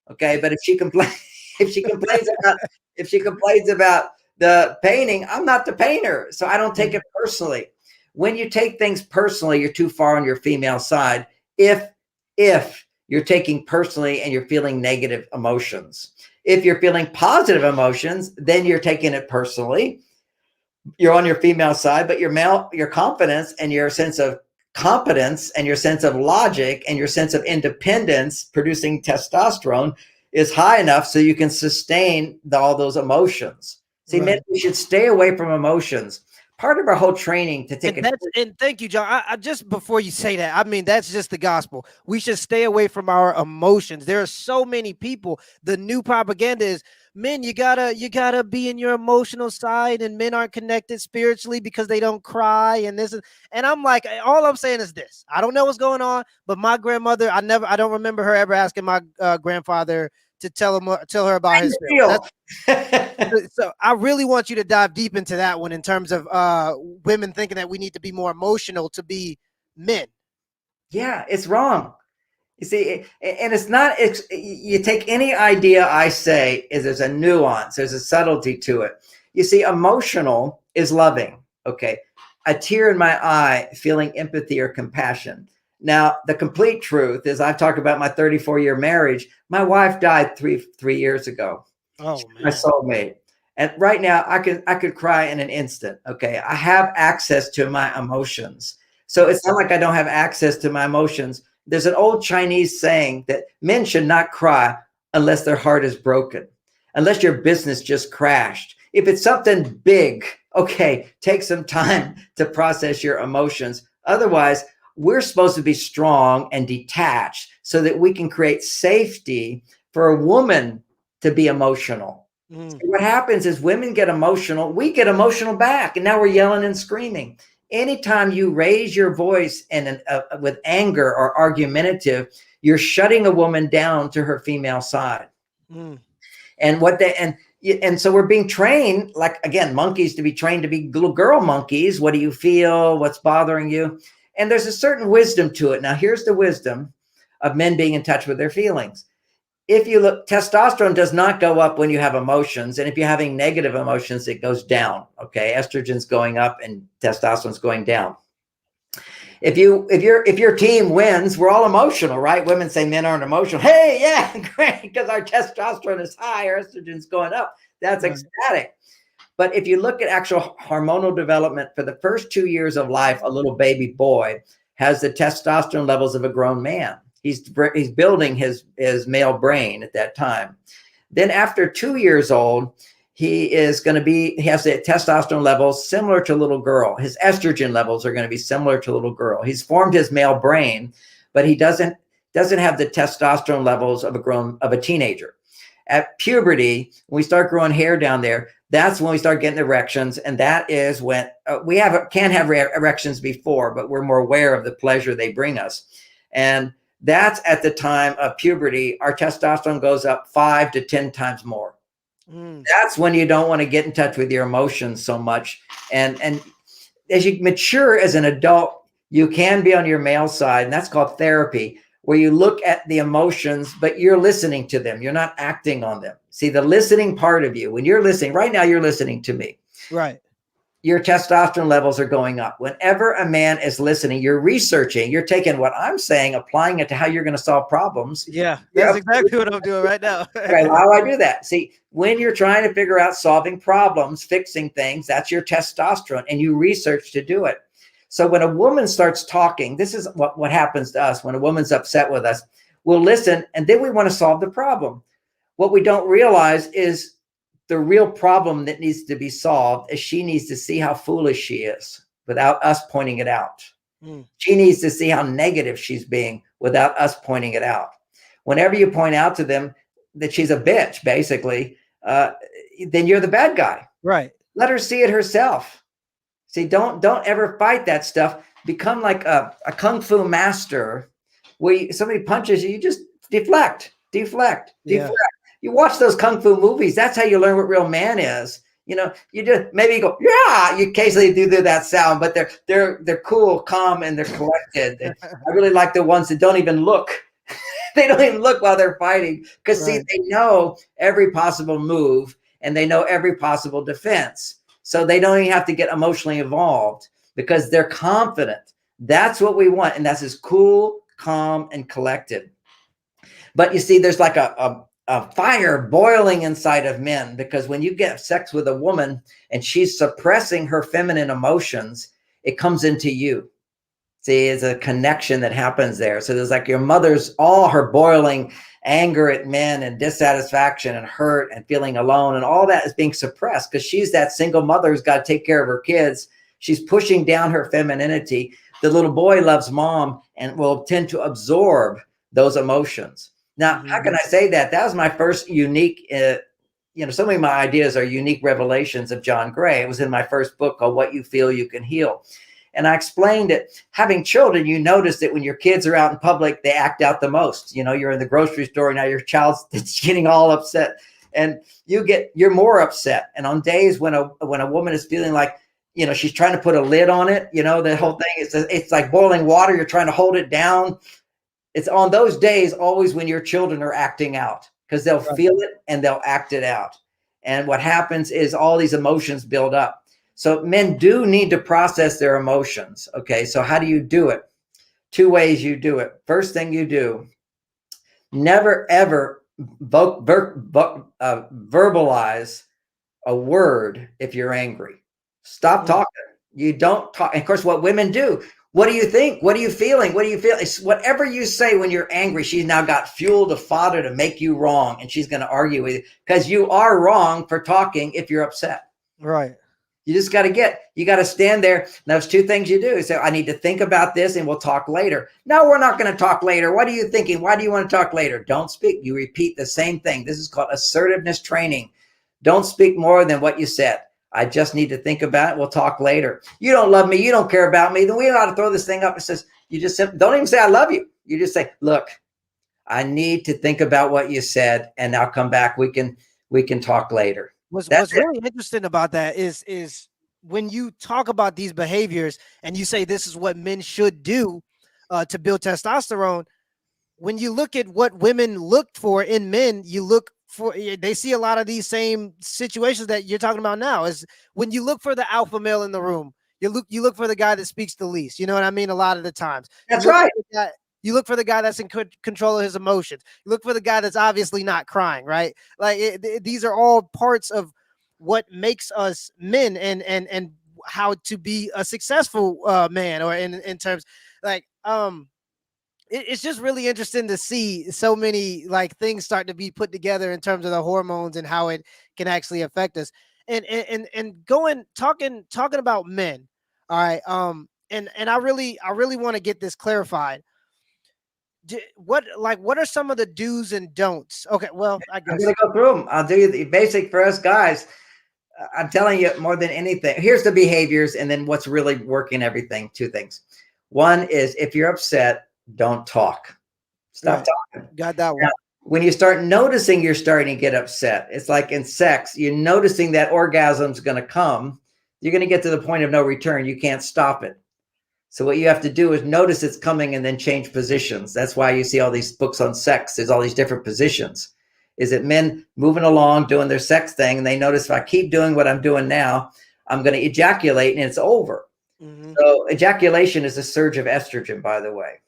S2: Okay. But if she complains, if she complains about, if she complains about the painting, I'm not the painter. So I don't take it personally. When you take things personally, you're too far on your female side. If you're taking personally and you're feeling negative emotions, if you're feeling positive emotions, then you're taking it personally. You're on your female side, but your confidence and your sense of competence and your sense of logic and your sense of independence producing testosterone is high enough so you can sustain all those emotions. See, men, we should stay away from emotions. Part of our whole training to take
S1: and thank you, John. I just, before you say that, I mean, that's just the gospel. We should stay away from our emotions. There are so many people. The new propaganda is, men, you gotta be in your emotional side, and men aren't connected spiritually because they don't cry. And I'm like, all I'm saying is this: I don't know what's going on, but my grandmother, I don't remember her ever asking my grandfather to tell her about his feelings. So I really want you to dive deep into that one in terms of women thinking that we need to be more emotional to be men.
S2: Yeah, it's wrong. You see, and it's not, you take any idea I say, there's a nuance, there's a subtlety to it. You see, emotional is loving. Okay. A tear in my eye, feeling empathy or compassion. Now, the complete truth is, I've talked about my 34-year marriage. My wife died three years ago.
S1: Oh, man.
S2: My soulmate. And right now I could cry in an instant. Okay. I have access to my emotions. So it's not like I don't have access to my emotions. There's an old Chinese saying that men should not cry unless their heart is broken, unless your business just crashed. If it's something big, okay, take some time to process your emotions. Otherwise, we're supposed to be strong and detached so that we can create safety for a woman to be emotional. So what happens is women get emotional, we get emotional back, and now we're yelling and screaming. Anytime you raise your voice and with anger or argumentative, you're shutting a woman down to her female side. And so we're being trained, like, again, monkeys, to be trained to be little girl monkeys. What do you feel? What's bothering you? And there's a certain wisdom to it. Now, here's the wisdom of men being in touch with their feelings. If you look, testosterone does not go up when you have emotions. And if you're having negative emotions, it goes down. Okay. Estrogen's going up and testosterone's going down. If your team wins, we're all emotional, right? Women say men aren't emotional. Hey, yeah, great, because our testosterone is high, our estrogen's going up. That's ecstatic. But if you look at actual hormonal development for the first 2 years of life, a little baby boy has the testosterone levels of a grown man. He's building his male brain at that time. Then after 2 years old, he has the testosterone levels similar to a little girl. His estrogen levels are going to be similar to a little girl. He's formed his male brain, but he doesn't have the testosterone levels of a teenager. At puberty, when we start growing hair down there, that's when we start getting erections. And that is when we can have erections before, but we're more aware of the pleasure they bring us. And that's at the time of puberty, our testosterone goes up 5 to 10 times more. That's when you don't want to get in touch with your emotions so much. And as you mature as an adult, you can be on your male side, and that's called therapy, where you look at the emotions, but you're listening to them. You're not acting on them. See, the listening part of you, when you're listening, right now you're listening to me.
S1: Right.
S2: Your testosterone levels are going up. Whenever a man is listening, you're researching, you're taking what I'm saying, applying it to how you're going to solve problems.
S1: Yeah, that's exactly what I'm doing right now.
S2: Okay, how do I do that? See, when you're trying to figure out solving problems, fixing things, that's your testosterone, and you research to do it. So when a woman starts talking, this is what happens to us. When a woman's upset with us, we'll listen, and then we want to solve the problem. What we don't realize is the real problem that needs to be solved is she needs to see how foolish she is without us pointing it out. She needs to see how negative she's being without us pointing it out. Whenever you point out to them that she's a bitch, basically, uh, then you're the bad guy.
S1: Right.
S2: Let her see it herself. See, don't ever fight that stuff. Become like a kung fu master where somebody punches you, you just deflect, deflect,
S1: Yeah.
S2: deflect. You watch those kung fu movies. That's how you learn what real man is. You know, you just maybe you go, yeah, you occasionally do that sound, but they're cool, calm, and they're collected. And I really like the ones that don't even look. They don't even look while they're fighting because see,
S1: Right.
S2: they know every possible move and they know every possible defense. So they don't even have to get emotionally involved because they're confident. That's what we want. And that's as cool, calm, and collected. But you see, there's like a fire boiling inside of men because when you get sex with a woman and she's suppressing her feminine emotions, it comes into you. See, it's a connection that happens there. So there's like your mother's, all her boiling anger at men and dissatisfaction and hurt and feeling alone and all that is being suppressed because she's that single mother who's got to take care of her kids. She's pushing down her femininity. The little boy loves mom and will tend to absorb those emotions. Now, how can I say that? That was my first unique, so many of my ideas are unique revelations of John Gray. It was in my first book called What You Feel You Can Heal. And I explained that having children, you notice that when your kids are out in public, they act out the most. You know, you're in the grocery store, now your child's getting all upset and you're more upset. And on days when a woman is feeling like, you know, she's trying to put a lid on it, you know, the whole thing, it's like boiling water. You're trying to hold it down. It's on those days always when your children are acting out because they'll feel it and they'll act it out. And what happens is all these emotions build up. So men do need to process their emotions. Okay, so how do you do it? Two ways you do it. First thing you do, never ever verbalize a word if you're angry. Stop talking. You don't talk. And of course, what women do, what do you think? What are you feeling? What do you feel? It's whatever you say when you're angry, she's now got fuel to fodder to make you wrong. And she's going to argue with you because you are wrong for talking if you're upset.
S1: Right.
S2: You just got to stand there. Now, there's two things you do. So I need to think about this and we'll talk later. No, we're not going to talk later. What are you thinking? Why do you want to talk later? Don't speak. You repeat the same thing. This is called assertiveness training. Don't speak more than what you said. I just need to think about it. We'll talk later. You don't love me. You don't care about me. Then we ought to throw this thing up. It says, you just don't even say, I love you. You just say, look, I need to think about what you said and I'll come back. We can talk later.
S1: What's really interesting about that is when you talk about these behaviors and you say this is what men should do to build testosterone. When you look at what women look for in men, they see a lot of these same situations that you're talking about now. Is when you look for the alpha male in the room, you look for the guy that speaks the least. You know what I mean? A lot of the times,
S2: that's right.
S1: You look for the guy that's in control of his emotions. You look for the guy that's obviously not crying, right? Like these are all parts of what makes us men and how to be a successful man, or in terms like it's just really interesting to see so many like things start to be put together in terms of the hormones and how it can actually affect us. And talking about men. All right. And I really want to get this clarified. What are some of the do's and don'ts? Okay, well, I guess
S2: I'm going to go through them. I'll do you the basic for us guys. I'm telling you more than anything. Here's the behaviors and then what's really working everything. Two things. One is if you're upset, don't talk. Stop talking.
S1: Got that one.
S2: Now, when you start noticing you're starting to get upset, it's like in sex, you're noticing that orgasm's going to come. You're going to get to the point of no return. You can't stop it. So what you have to do is notice it's coming and then change positions. That's why you see all these books on sex. There's all these different positions. Is it men moving along, doing their sex thing, and they notice if I keep doing what I'm doing now, I'm going to ejaculate and it's over. Mm-hmm. So ejaculation is a surge of estrogen, by the way.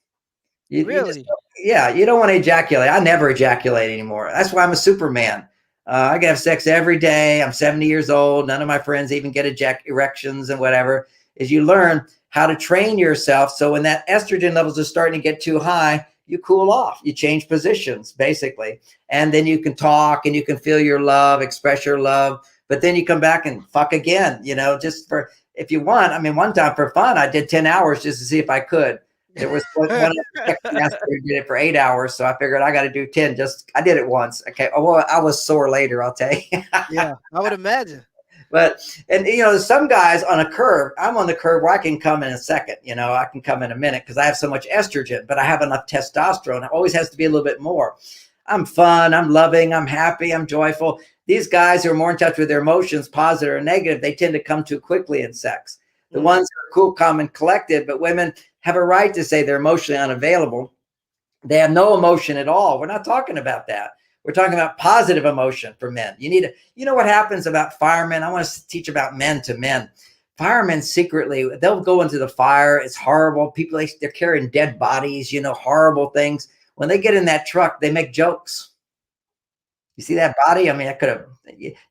S1: Really?
S2: You don't want to ejaculate. I never ejaculate anymore. That's why I'm a Superman. I can have sex every day. I'm 70 years old. None of my friends even get erections and whatever. Is you learn how to train yourself. So when that estrogen levels are starting to get too high, you cool off. You change positions, basically. And then you can talk and you can feel your love, express your love. But then you come back and fuck again, just for, if you want. I mean, one time for fun, I did 10 hours just to see if I could. It was one of the yesterday did it for 8 hours, so I figured I got to do 10. I did it once. Okay. Oh, well, I was sore later, I'll tell you.
S1: Yeah, I would imagine.
S2: But, and some guys on a curve, I'm on the curve where I can come in a second, I can come in a minute because I have so much estrogen, but I have enough testosterone. It always has to be a little bit more. I'm fun, I'm loving, I'm happy, I'm joyful. These guys who are more in touch with their emotions, positive or negative, they tend to come too quickly in sex. The ones who are cool, calm, and collected, but women have a right to say they're emotionally unavailable. They have no emotion at all. We're not talking about that. We're talking about positive emotion for men. You know what happens about firemen? I want to teach about men to men. Firemen secretly, they'll go into the fire. It's horrible. People, they're carrying dead bodies, horrible things. When they get in that truck, they make jokes. You see that body? I mean,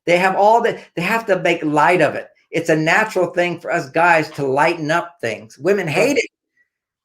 S2: they have to make light of it. It's a natural thing for us guys to lighten up things. Women hate it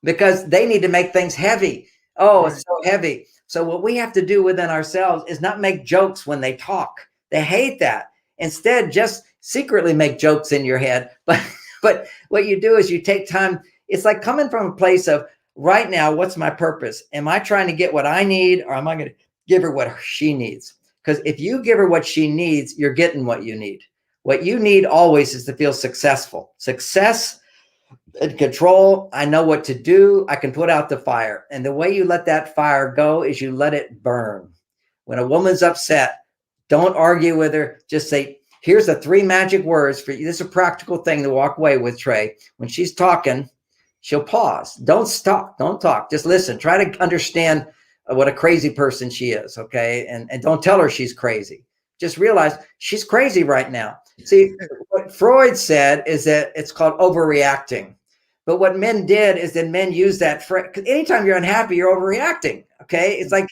S2: because they need to make things heavy. Oh, it's so heavy. So what we have to do within ourselves is not make jokes when they talk. They hate that. Instead, just secretly make jokes in your head. But what you do is you take time. It's like coming from a place of right now, what's my purpose? Am I trying to get what I need, or am I going to give her what she needs? Because if you give her what she needs, you're getting what you need. What you need always is to feel successful. Success and control. I know what to do. I can put out the fire. And the way you let that fire go is you let it burn. When a woman's upset, don't argue with her. Just say, here's the 3 magic words for you. This is a practical thing to walk away with, Trey. When she's talking, she'll pause. Don't stop. Don't talk. Just listen. Try to understand what a crazy person she is, okay? And don't tell her she's crazy. Just realize she's crazy right now. See, what Freud said is that it's called overreacting. But what men did is then men use that phrase. Because anytime you're unhappy, you're overreacting, okay? It's like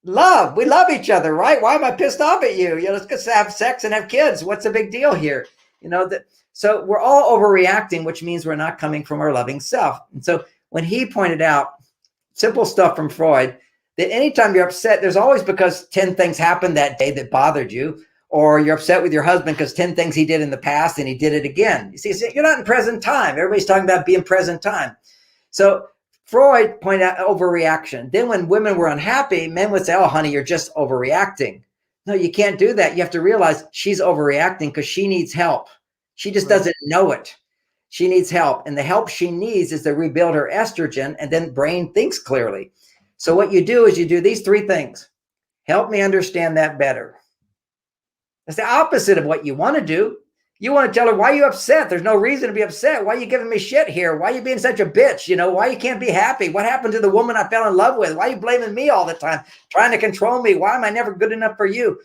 S2: love. We love each other, right? Why am I pissed off at you? Let's just have sex and have kids. What's the big deal here? So we're all overreacting, which means we're not coming from our loving self. And so when he pointed out simple stuff from Freud, that anytime you're upset, there's always because 10 things happened that day that bothered you, or you're upset with your husband because 10 things he did in the past and he did it again. You see, you're not in present time. Everybody's talking about being present time. So Freud pointed out overreaction. Then when women were unhappy, men would say, oh, honey, you're just overreacting. No, you can't do that. You have to realize she's overreacting because she needs help. She just doesn't know it. She needs help. And the help she needs is to rebuild her estrogen, and then brain thinks clearly. So what you do is you do these 3 things. Help me understand that better. That's the opposite of what you want to do. You want to tell her, why are you upset? There's no reason to be upset. Why are you giving me shit here? Why are you being such a bitch? Why you can't be happy? What happened to the woman I fell in love with? Why are you blaming me all the time? Trying to control me? Why am I never good enough for you?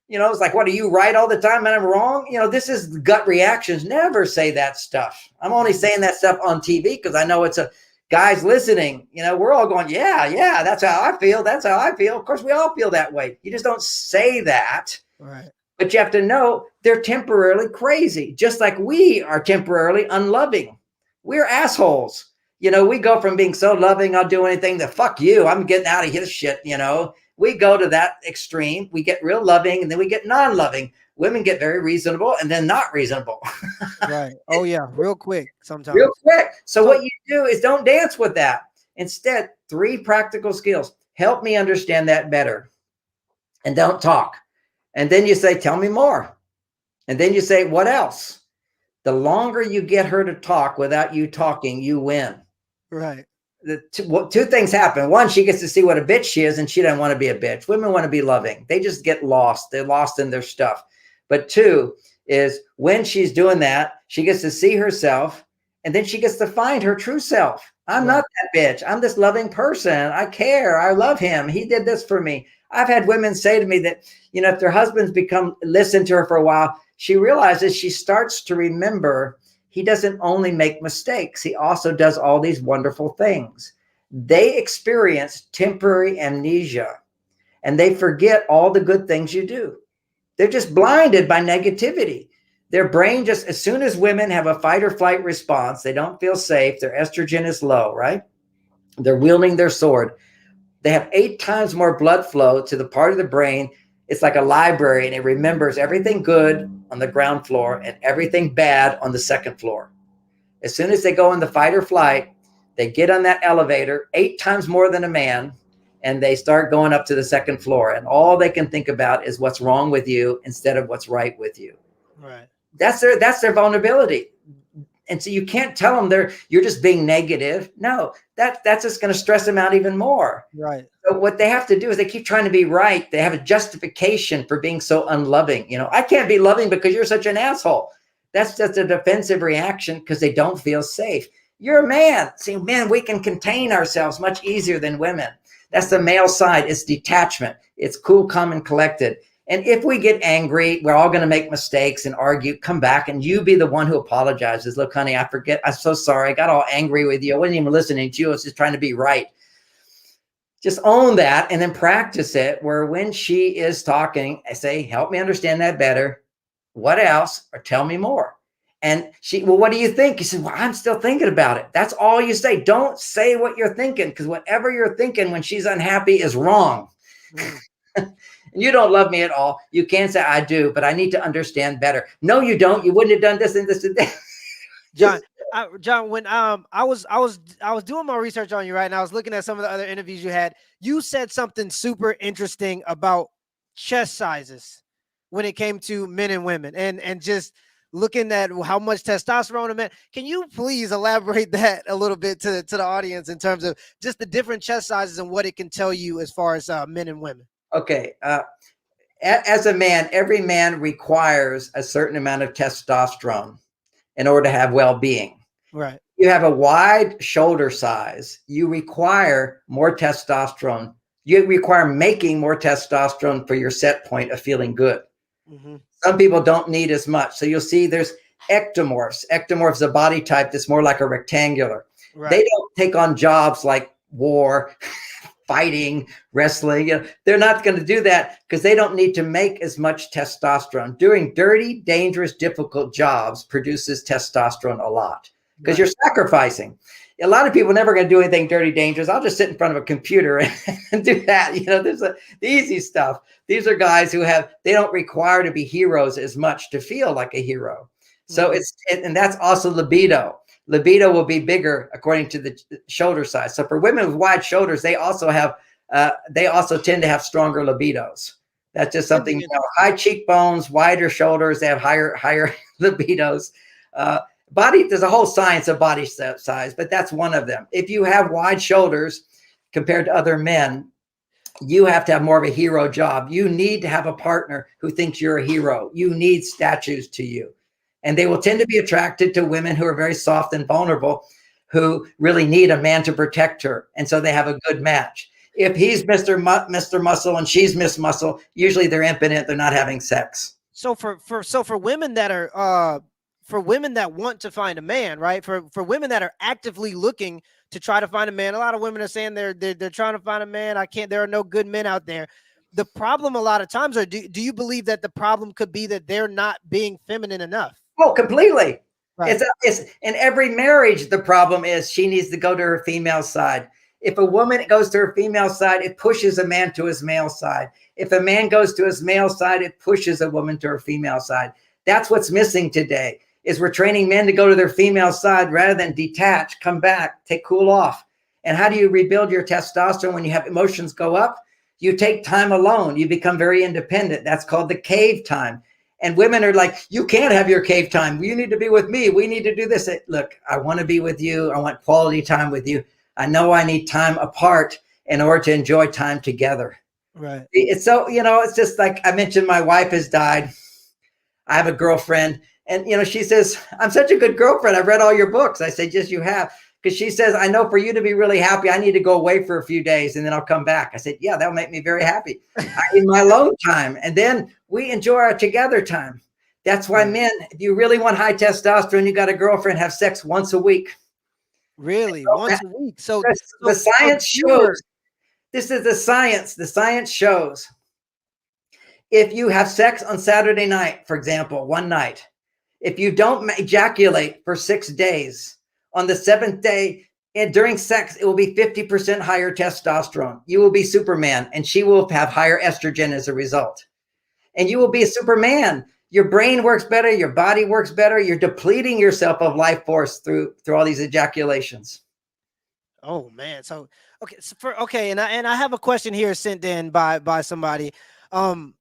S2: It's like, what, are you right all the time and I'm wrong? This is gut reactions. Never say that stuff. I'm only saying that stuff on TV because I know it's a guys listening. We're all going, yeah, that's how I feel. That's how I feel. Of course, we all feel that way. You just don't say that.
S1: Right.
S2: But you have to know they're temporarily crazy, just like we are temporarily unloving. We're assholes. We go from being so loving, I'll do anything, to fuck you, I'm getting out of his shit. We go to that extreme. We get real loving and then we get non-loving. Women get very reasonable and then not reasonable.
S1: Right. Oh, yeah. Real quick sometimes.
S2: Real quick. So what you do is don't dance with that. Instead, 3 practical skills. Help me understand that better. And don't talk. And then you say, tell me more. And then you say, what else? The longer you get her to talk without you talking, you win.
S1: Right.
S2: The 2 things happen. One, she gets to see what a bitch she is, and she doesn't want to be a bitch. Women want to be loving. They just get lost. They're lost in their stuff. But 2 is when she's doing that, she gets to see herself, and then she gets to find her true self. I'm not that bitch. I'm this loving person. I care. I love him. He did this for me. I've had women say to me that, if their husbands listen to her for a while, she realizes she starts to remember he doesn't only make mistakes. He also does all these wonderful things. They experience temporary amnesia and they forget all the good things you do. They're just blinded by negativity. Their brain just, as soon as women have a fight or flight response, they don't feel safe. Their estrogen is low, right? They're wielding their sword. They have 8 times more blood flow to the part of the brain. It's like a library, and it remembers everything good on the ground floor and everything bad on the second floor. As soon as they go in the fight or flight, they get on that elevator 8 times more than a man, and they start going up to the second floor. And all they can think about is what's wrong with you instead of what's right with you.
S1: Right.
S2: That's their vulnerability. And so you can't tell them you're just being negative. No, that's just going to stress them out even more.
S1: Right.
S2: So what they have to do is they keep trying to be right. They have a justification for being so unloving. I can't be loving because you're such an asshole. That's just a defensive reaction because they don't feel safe. You're a man. See, men, we can contain ourselves much easier than women. That's the male side. It's detachment. It's cool, calm, and collected. And if we get angry, we're all going to make mistakes and argue. Come back and you be the one who apologizes. Look, honey, I forget. I'm so sorry. I got all angry with you. I wasn't even listening to you. I was just trying to be right. Just own that and then practice it, where when she is talking, I say, help me understand that better. What else? Or tell me more. And well, what do you think? You said, well, I'm still thinking about it. That's all you say. Don't say what you're thinking, because whatever you're thinking when she's unhappy is wrong. And you don't love me at all. You can say, I do, but I need to understand better. No, you don't. You wouldn't have done this and this and that.
S1: John, when I was doing my research on you, right, and I was looking at some of the other interviews you had, you said something super interesting about chest sizes when it came to men and women, and just looking at how much testosterone in men. Can you please elaborate that a little bit to the audience in terms of just the different chest sizes and what it can tell you as far as men and women?
S2: Okay. As a man, every man requires a certain amount of testosterone in order to have well-being.
S1: Right.
S2: You have a wide shoulder size, you require more testosterone. You require making more testosterone for your set point of feeling good. Mm-hmm. Some people don't need as much. So you'll see there's ectomorphs. Ectomorphs is a body type that's more like a rectangular. Right. They don't take on jobs like war, fighting, wrestling. They're not going to do that because they don't need to make as much testosterone. Doing dirty, dangerous, difficult jobs produces testosterone a lot because you're sacrificing. A lot of people are never going to do anything dirty, dangerous. I'll just sit in front of a computer and do that. There's the easy stuff. These are guys who they don't require to be heroes as much to feel like a hero. So and that's also libido. Libido will be bigger according to the shoulder size. So for women with wide shoulders, they also tend to have stronger libidos. That's just something, high cheekbones, wider shoulders, they have higher libidos. There's a whole science of body size, but that's one of them. If you have wide shoulders compared to other men, you have to have more of a hero job. You need to have a partner who thinks you're a hero. You need statues to you. And they will tend to be attracted to women who are very soft and vulnerable, who really need a man to protect her. And so they have a good match. If he's Mr. Muscle and she's Miss Muscle, usually they're impotent. They're not having sex.
S1: So for women that are for women that want to find a man, right? For women that are actively looking to try to find a man, a lot of women are saying they're trying to find a man. There are no good men out there. The problem a lot of times do you believe that the problem could be that they're not being feminine enough?
S2: Oh, completely.
S1: Right.
S2: It's in every marriage. The problem is she needs to go to her female side. If a woman goes to her female side, it pushes a man to his male side. If a man goes to his male side, it pushes a woman to her female side. That's what's missing today, is we're training men to go to their female side rather than detach, come back, cool off. And how do you rebuild your testosterone when you have emotions go up? You take time alone. You become very independent. That's called the cave time. And women are like, you can't have your cave time. You need to be with me. We need to do this. Look, I want to be with you. I want quality time with you. I know I need time apart in order to enjoy time together.
S1: Right.
S2: It's so, it's just like I mentioned, my wife has died. I have a girlfriend. And, she says, I'm such a good girlfriend. I've read all your books. I say, yes, you have. Because she says, I know for you to be really happy, I need to go away for a few days and then I'll come back. I said, yeah, that'll make me very happy. I need my alone time. And then we enjoy our together time. That's why men, if you really want high testosterone, you got a girlfriend, have sex once a week.
S1: Really? Once a week? So
S2: the science shows, this is the science. The science shows if you have sex on Saturday night, for example, one night, if you don't ejaculate for 6 days, on the 7th day, and during sex, it will be 50% higher testosterone. You will be Superman, and she will have higher estrogen as a result. And you will be a Superman. Your brain works better. Your body works better. You're depleting yourself of life force through all these ejaculations.
S1: Oh man. So okay, and I have a question here sent in by somebody. Um,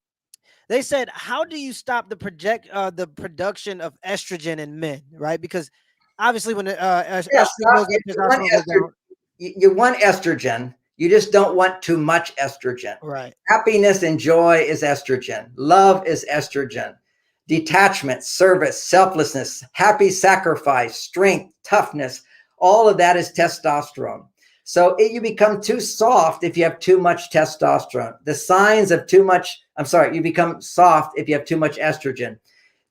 S1: they said, how do you stop the production of estrogen in men? Right, because obviously when
S2: Yeah,
S1: estrogen
S2: stop.
S1: goes up,
S2: If you want
S1: testosterone goes down.
S2: you want estrogen, you just don't want too much estrogen.
S1: Right.
S2: Happiness and joy is estrogen. Love is estrogen. Detachment, service, selflessness, happy sacrifice, strength, toughness, all of that is testosterone. So you become too soft if you have too much testosterone. The signs of too much, I'm sorry, you become soft if you have too much estrogen.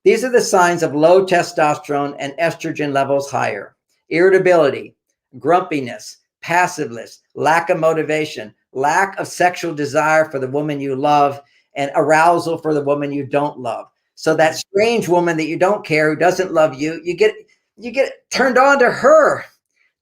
S2: These are the signs of low testosterone and estrogen levels higher: irritability, grumpiness, passiveness, lack of motivation, lack of sexual desire for the woman you love, and arousal for the woman you don't love. So that
S1: Mhm.
S2: strange woman that you don't care, who doesn't love you, you get turned on to her.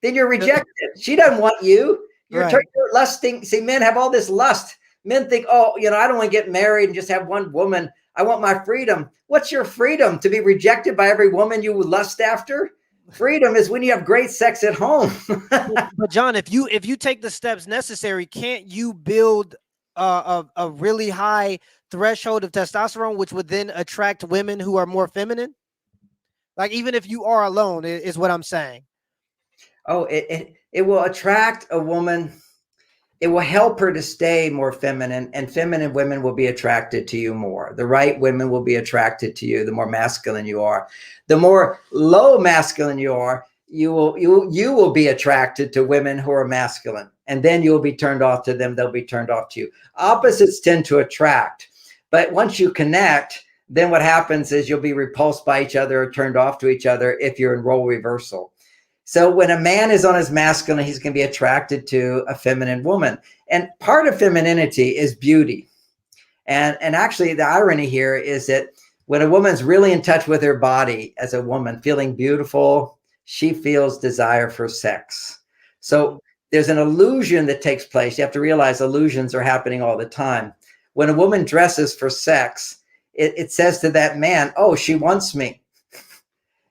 S2: Then you're rejected. She doesn't want you.
S1: Right.
S2: You're lusting. See, men have all this lust. Men think, oh, I don't want to get married and just have one woman. I want my freedom. What's your freedom? To be rejected by every woman you lust after? Freedom is when you have great sex at home.
S1: But John, if you take the steps necessary, can't you build a really high threshold of testosterone, which would then attract women who are more feminine? Like even if you are alone, is what I'm saying.
S2: Oh, it will attract a woman. It will help her to stay more feminine, and feminine women will be attracted to you more. The right women will be attracted to you the more masculine you are. The more low masculine you are, you will be attracted to women who are masculine, and then you'll be turned off to them. They'll be turned off to you. Opposites tend to attract, but once you connect, then what happens is you'll be repulsed by each other or turned off to each other if you're in role reversal. So when a man is on his masculine, he's going to be attracted to a feminine woman. And part of femininity is beauty. And actually the irony here is that when a woman's really in touch with her body as a woman, feeling beautiful, she feels desire for sex.
S1: Mhm.
S2: So there's an illusion that takes place. You have to realize illusions are happening all the time. When a woman dresses for sex, it says to that man, oh, she wants me.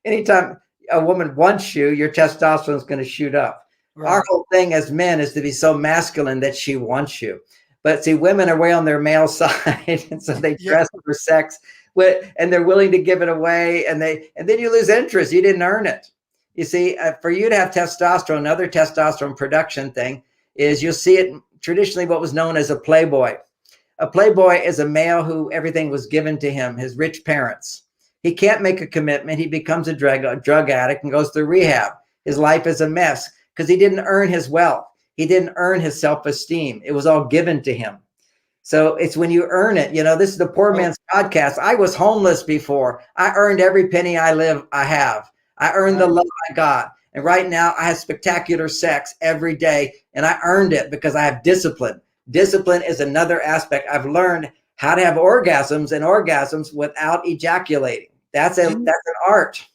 S2: Anytime a woman wants you, your testosterone is going to shoot up. Our
S1: Right.
S2: whole thing as men is to be so masculine that she wants you. But see, women are way on their male side, and so they
S1: Yeah.
S2: dress for sex, and they're willing to give it away, and then you lose interest. You didn't earn it. You see, for you to have testosterone, another testosterone production thing is you'll see it traditionally what was known as a playboy. A playboy is a male who everything was given to him, his rich parents. He can't make a commitment. He becomes a drug addict and goes through rehab. His life is a mess because he didn't earn his wealth. He didn't earn his self-esteem. It was all given to him. So it's when you earn it. This is the Poor
S1: Oh,
S2: Man's Podcast. I was homeless before. I earned every penny I have. I earned the
S1: right.
S2: love I got. And right now I have spectacular sex every day. And I earned it because I have discipline. Discipline is another aspect. I've learned how to have orgasms without ejaculating. That's
S1: Do
S2: an
S1: you
S2: art.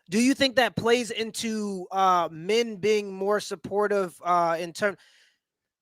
S1: do you think that plays into men being more supportive in terms?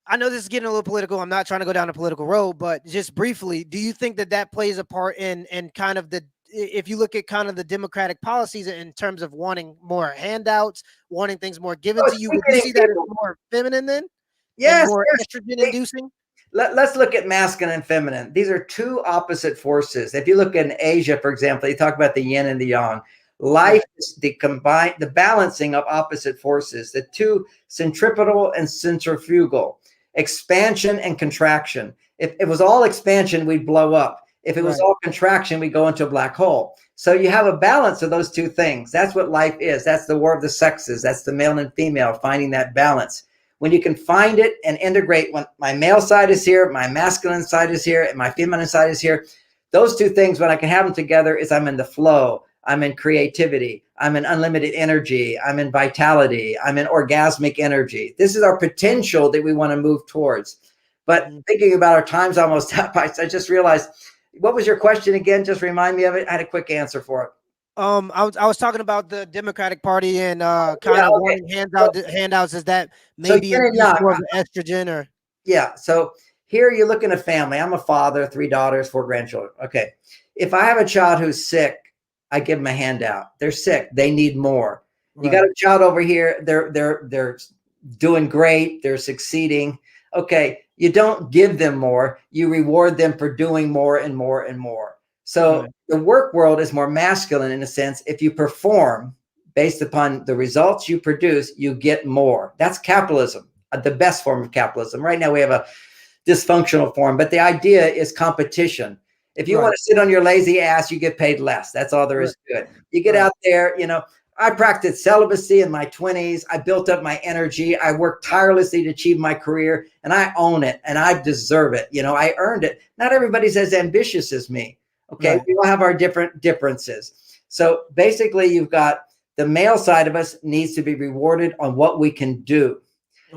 S1: I know this is getting a little political. I'm not trying to go down a political road, but just briefly, do you think that that plays a part in kind of if you look at kind of the democratic policies in terms of wanting more handouts, wanting things more given
S2: Oh,
S1: to
S2: it's
S1: you, would you
S2: weakening
S1: see that as
S2: people.
S1: more feminine then and
S2: Yes,
S1: more
S2: yes.
S1: estrogen inducing?
S2: Let's look at masculine and feminine. These are two opposite forces. If you look in Asia, for example, they talk about the yin and the yang. Life
S1: Right,
S2: is the balancing of opposite forces, the two centripetal and centrifugal, expansion and contraction. If it was all expansion, we'd blow up. If it was
S1: right.
S2: all contraction, we go into a black hole. So you have a balance of those two things. That's what life is. That's the war of the sexes. That's the male and female finding that balance. When you can find it and integrate, when my male side is here, my masculine side is here, and my feminine side is here, those two things, when I can have them together, is I'm in the flow. I'm in creativity. I'm in unlimited energy. I'm in vitality. I'm in orgasmic energy. This is our potential that we want to move towards. But
S1: Mhm.
S2: thinking about our time's almost up, I just realized, what was your question again? Just remind me of it. I had a quick answer for it.
S1: I was talking about the Democratic Party and
S2: Yeah,
S1: kind of
S2: okay.
S1: wanting handouts. Is that
S2: So
S1: maybe
S2: yin and
S1: induce
S2: yang.
S1: more of the estrogen or
S2: Yeah. So here you look in a family. I'm a father, 3 daughters, 4 grandchildren. Okay. If I have a child who's sick, I give them a handout. They're sick. They need more. You got
S1: right?
S2: a child over here. They're doing great, they're succeeding. Okay, you don't give them more, you reward them for doing more and more and more. So
S1: Right.
S2: the work world is more masculine in a sense. If you perform based upon the results you produce, you get more. That's capitalism, the best form of capitalism. Right now we have a dysfunctional form, but the idea is competition. If you want
S1: Right.
S2: to sit on your lazy ass, you get paid less. That's all there
S1: Right.
S2: is to it. You get
S1: Right.
S2: out there, I practiced celibacy in my 20s. I built up my energy. I worked tirelessly to achieve my career, and I own it and I deserve it. I earned it. Not everybody's as ambitious as me. Okay.
S1: Right.
S2: We all have our different differences. So basically, you've got the male side of us needs to be rewarded on what we can do.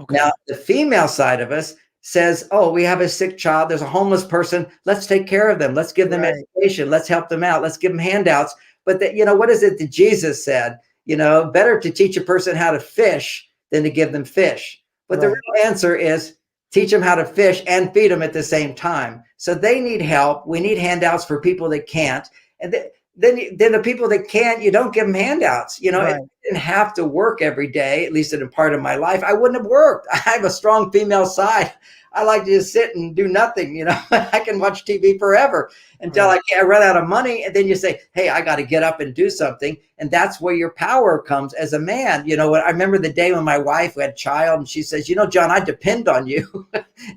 S2: Now,
S1: Okay.
S2: the female side of us says, oh, we have a sick child. There's a homeless person. Let's take care of them. Let's give them
S1: Right.
S2: education. Let's help them out. Let's give them handouts. But what is it that Jesus said? Better to teach a person how to fish than to give them fish. But the
S1: Right.
S2: real answer is teach them how to fish and feed them at the same time. So they need help. We need handouts for people that can't. And then the people that can't, you don't give them handouts. If I
S1: Right.
S2: didn't have to work every day, at least in a part of my life, I wouldn't have worked. I have a strong female side. I like to just sit and do nothing. I can watch TV forever until
S1: Right.
S2: I run out of money. And then you say, hey, I got to get up and do something. And that's where your power comes as a man. I remember the day when my wife had a child and she says, John, I depend on you.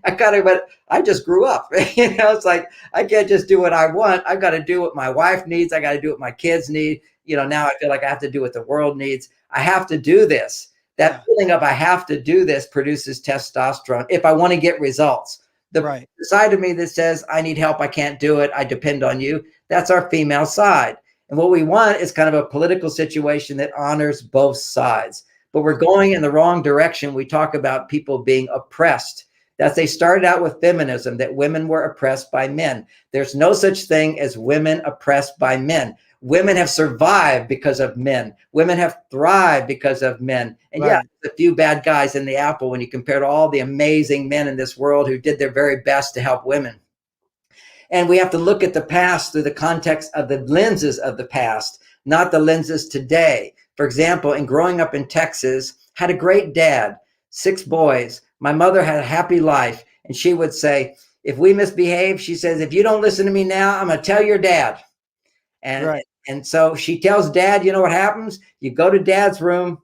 S2: I kind of went, I just grew up. It's like, I can't just do what I want. I've got to do what my wife needs. I got to do what my kids need. Now I feel like I have to do what the world needs. I have to do this. That
S1: Yeah.
S2: feeling of I have to do this produces testosterone if I want to get results. The
S1: Right.
S2: side of me that says, I need help, I can't do it, I depend on you, that's our female side. And what we want is kind of a political situation that honors both sides. But we're going in the wrong direction. We talk about people being oppressed. That they started out with feminism, that women were oppressed by men. There's no such thing as women oppressed by men. Women have survived because of men. Women have thrived because of men. And yeah,
S1: Right.
S2: a few bad guys in the apple when you compare to all the amazing men in this world who did their very best to help women. And we have to look at the past through the context of the lenses of the past, not the lenses today. For example, in growing up in Texas, had a great dad, 6 boys. My mother had a happy life. And she would say, if we misbehave, she says, if you don't listen to me now, I'm going to tell your dad. And
S1: Right.
S2: and so she tells dad, what happens? You go to dad's room,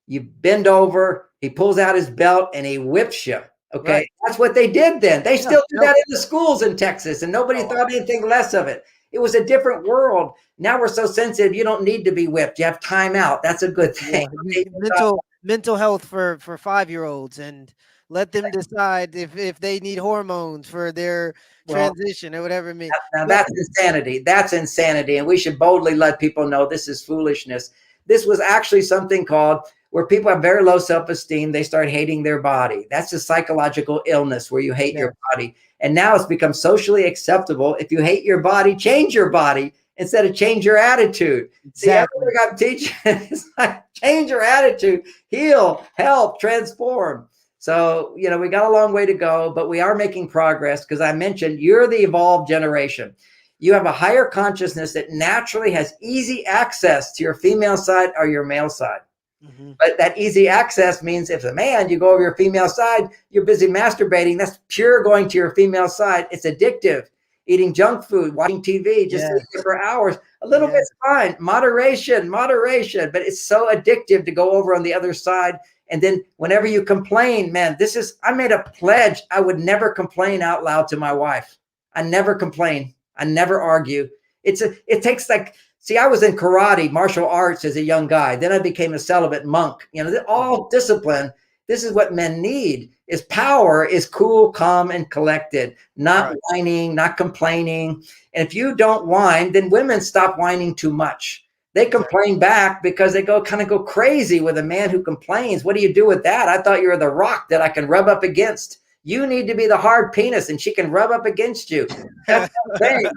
S2: you bend over, he pulls out his belt and he whips you. Okay.
S1: Right.
S2: That's what they did then. They
S1: Yeah.
S2: still do
S1: No.
S2: that in the schools in Texas, and nobody
S1: Oh,
S2: thought anything less of it. It was a different world. Now we're so sensitive. You don't need to be whipped. You have time out. That's a good thing.
S1: yeah. Mental health for 5-year-olds, and let them decide if they need hormones for their
S2: Well,
S1: transition or whatever it means.
S2: now
S1: But
S2: that's insanity. That's insanity. And we should boldly let people know this is foolishness. This was actually something called where people have very low self-esteem. They start hating their body. That's a psychological illness where you hate
S1: yeah,
S2: your body. And now it's become socially acceptable. If you hate your body, change your body instead of change your attitude. See,
S1: exactly.
S2: everything I'm teaching is like change your attitude, heal, help, transform. So, we got a long way to go, but we are making progress because I mentioned you're the evolved generation. You have a higher consciousness that naturally has easy access to your female side or your male side.
S1: Hmm.
S2: But that easy access means if a man, you go over your female side, you're busy masturbating. That's pure going to your female side. It's addictive. Eating junk food, watching TV, just
S1: Yeah.
S2: sitting for hours. A little
S1: Yeah.
S2: bit's fine. Moderation, moderation. But it's so addictive to go over on the other side. And then whenever you complain, man, I made a pledge. I would never complain out loud to my wife. I never complain. I never argue. It takes like, see, I was in karate, martial arts as a young guy. Then I became a celibate monk. All discipline. This is what men need is power is cool, calm, and collected, not
S1: Right.
S2: whining, not complaining. And if you don't whine, then women stop whining too much. They
S1: Exactly.
S2: complain back because they kind of go crazy with a man who complains. What do you do with that? I thought you were the rock that I can rub up against. You need to be the hard penis and she can rub up against you. That's the thing.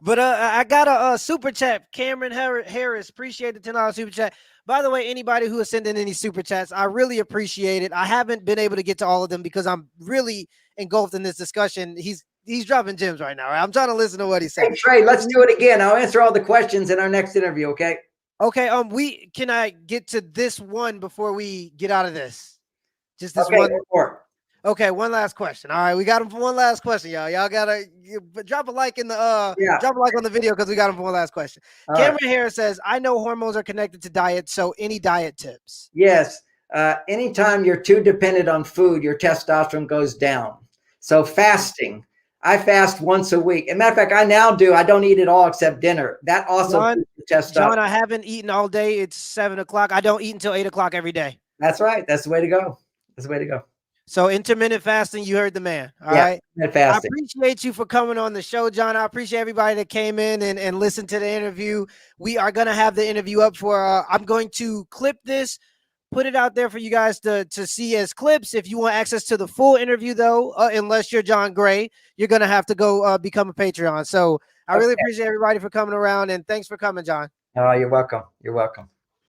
S1: But I got a super chat. Cameron Harris, appreciate the $10 super chat. By the way, anybody who is sending any super chats, I really appreciate it. I haven't been able to get to all of them because I'm really engulfed in this discussion. He's dropping gems right now. Right? I'm trying to listen to what he's saying.
S2: Hey, Trey, let's do it again. I'll answer all the questions in our next interview, okay?
S1: Okay. We can I get to this one before we get out of this? Just this
S2: Okay,
S1: one.
S2: go for it.
S1: Okay, one last question. All right, we got him for one last question, y'all. Y'all gotta drop a like in the
S2: Yeah.
S1: drop a like on the video because we got him for one last question.
S2: All right.
S1: Cameron Harris says, "I know hormones are connected to diet, so any diet tips?"
S2: Yes. Anytime you're too dependent on food, your testosterone goes down. So fasting. I fast once a week. As a matter of fact, I now do. I don't eat at all except dinner. That also
S1: John,
S2: boosts the testosterone.
S1: John, I haven't eaten all day. It's 7 o'clock. I don't eat until 8 o'clock every day.
S2: That's right. That's the way to go. That's the way to go.
S1: So intermittent fasting, you heard the man. All
S2: Yeah.
S1: right. I
S2: Fasting.
S1: appreciate you for coming on the show, John. I appreciate everybody that came in and listened to the interview. We are going to have the interview up for, I'm going to clip this, put it out there for you guys to see as clips. If you want access to the full interview, though, unless you're John Gray, you're going to have to go become a Patreon. So I really
S2: Okay.
S1: appreciate everybody for coming around, and thanks for coming, John.
S2: Oh, you're welcome. You're welcome.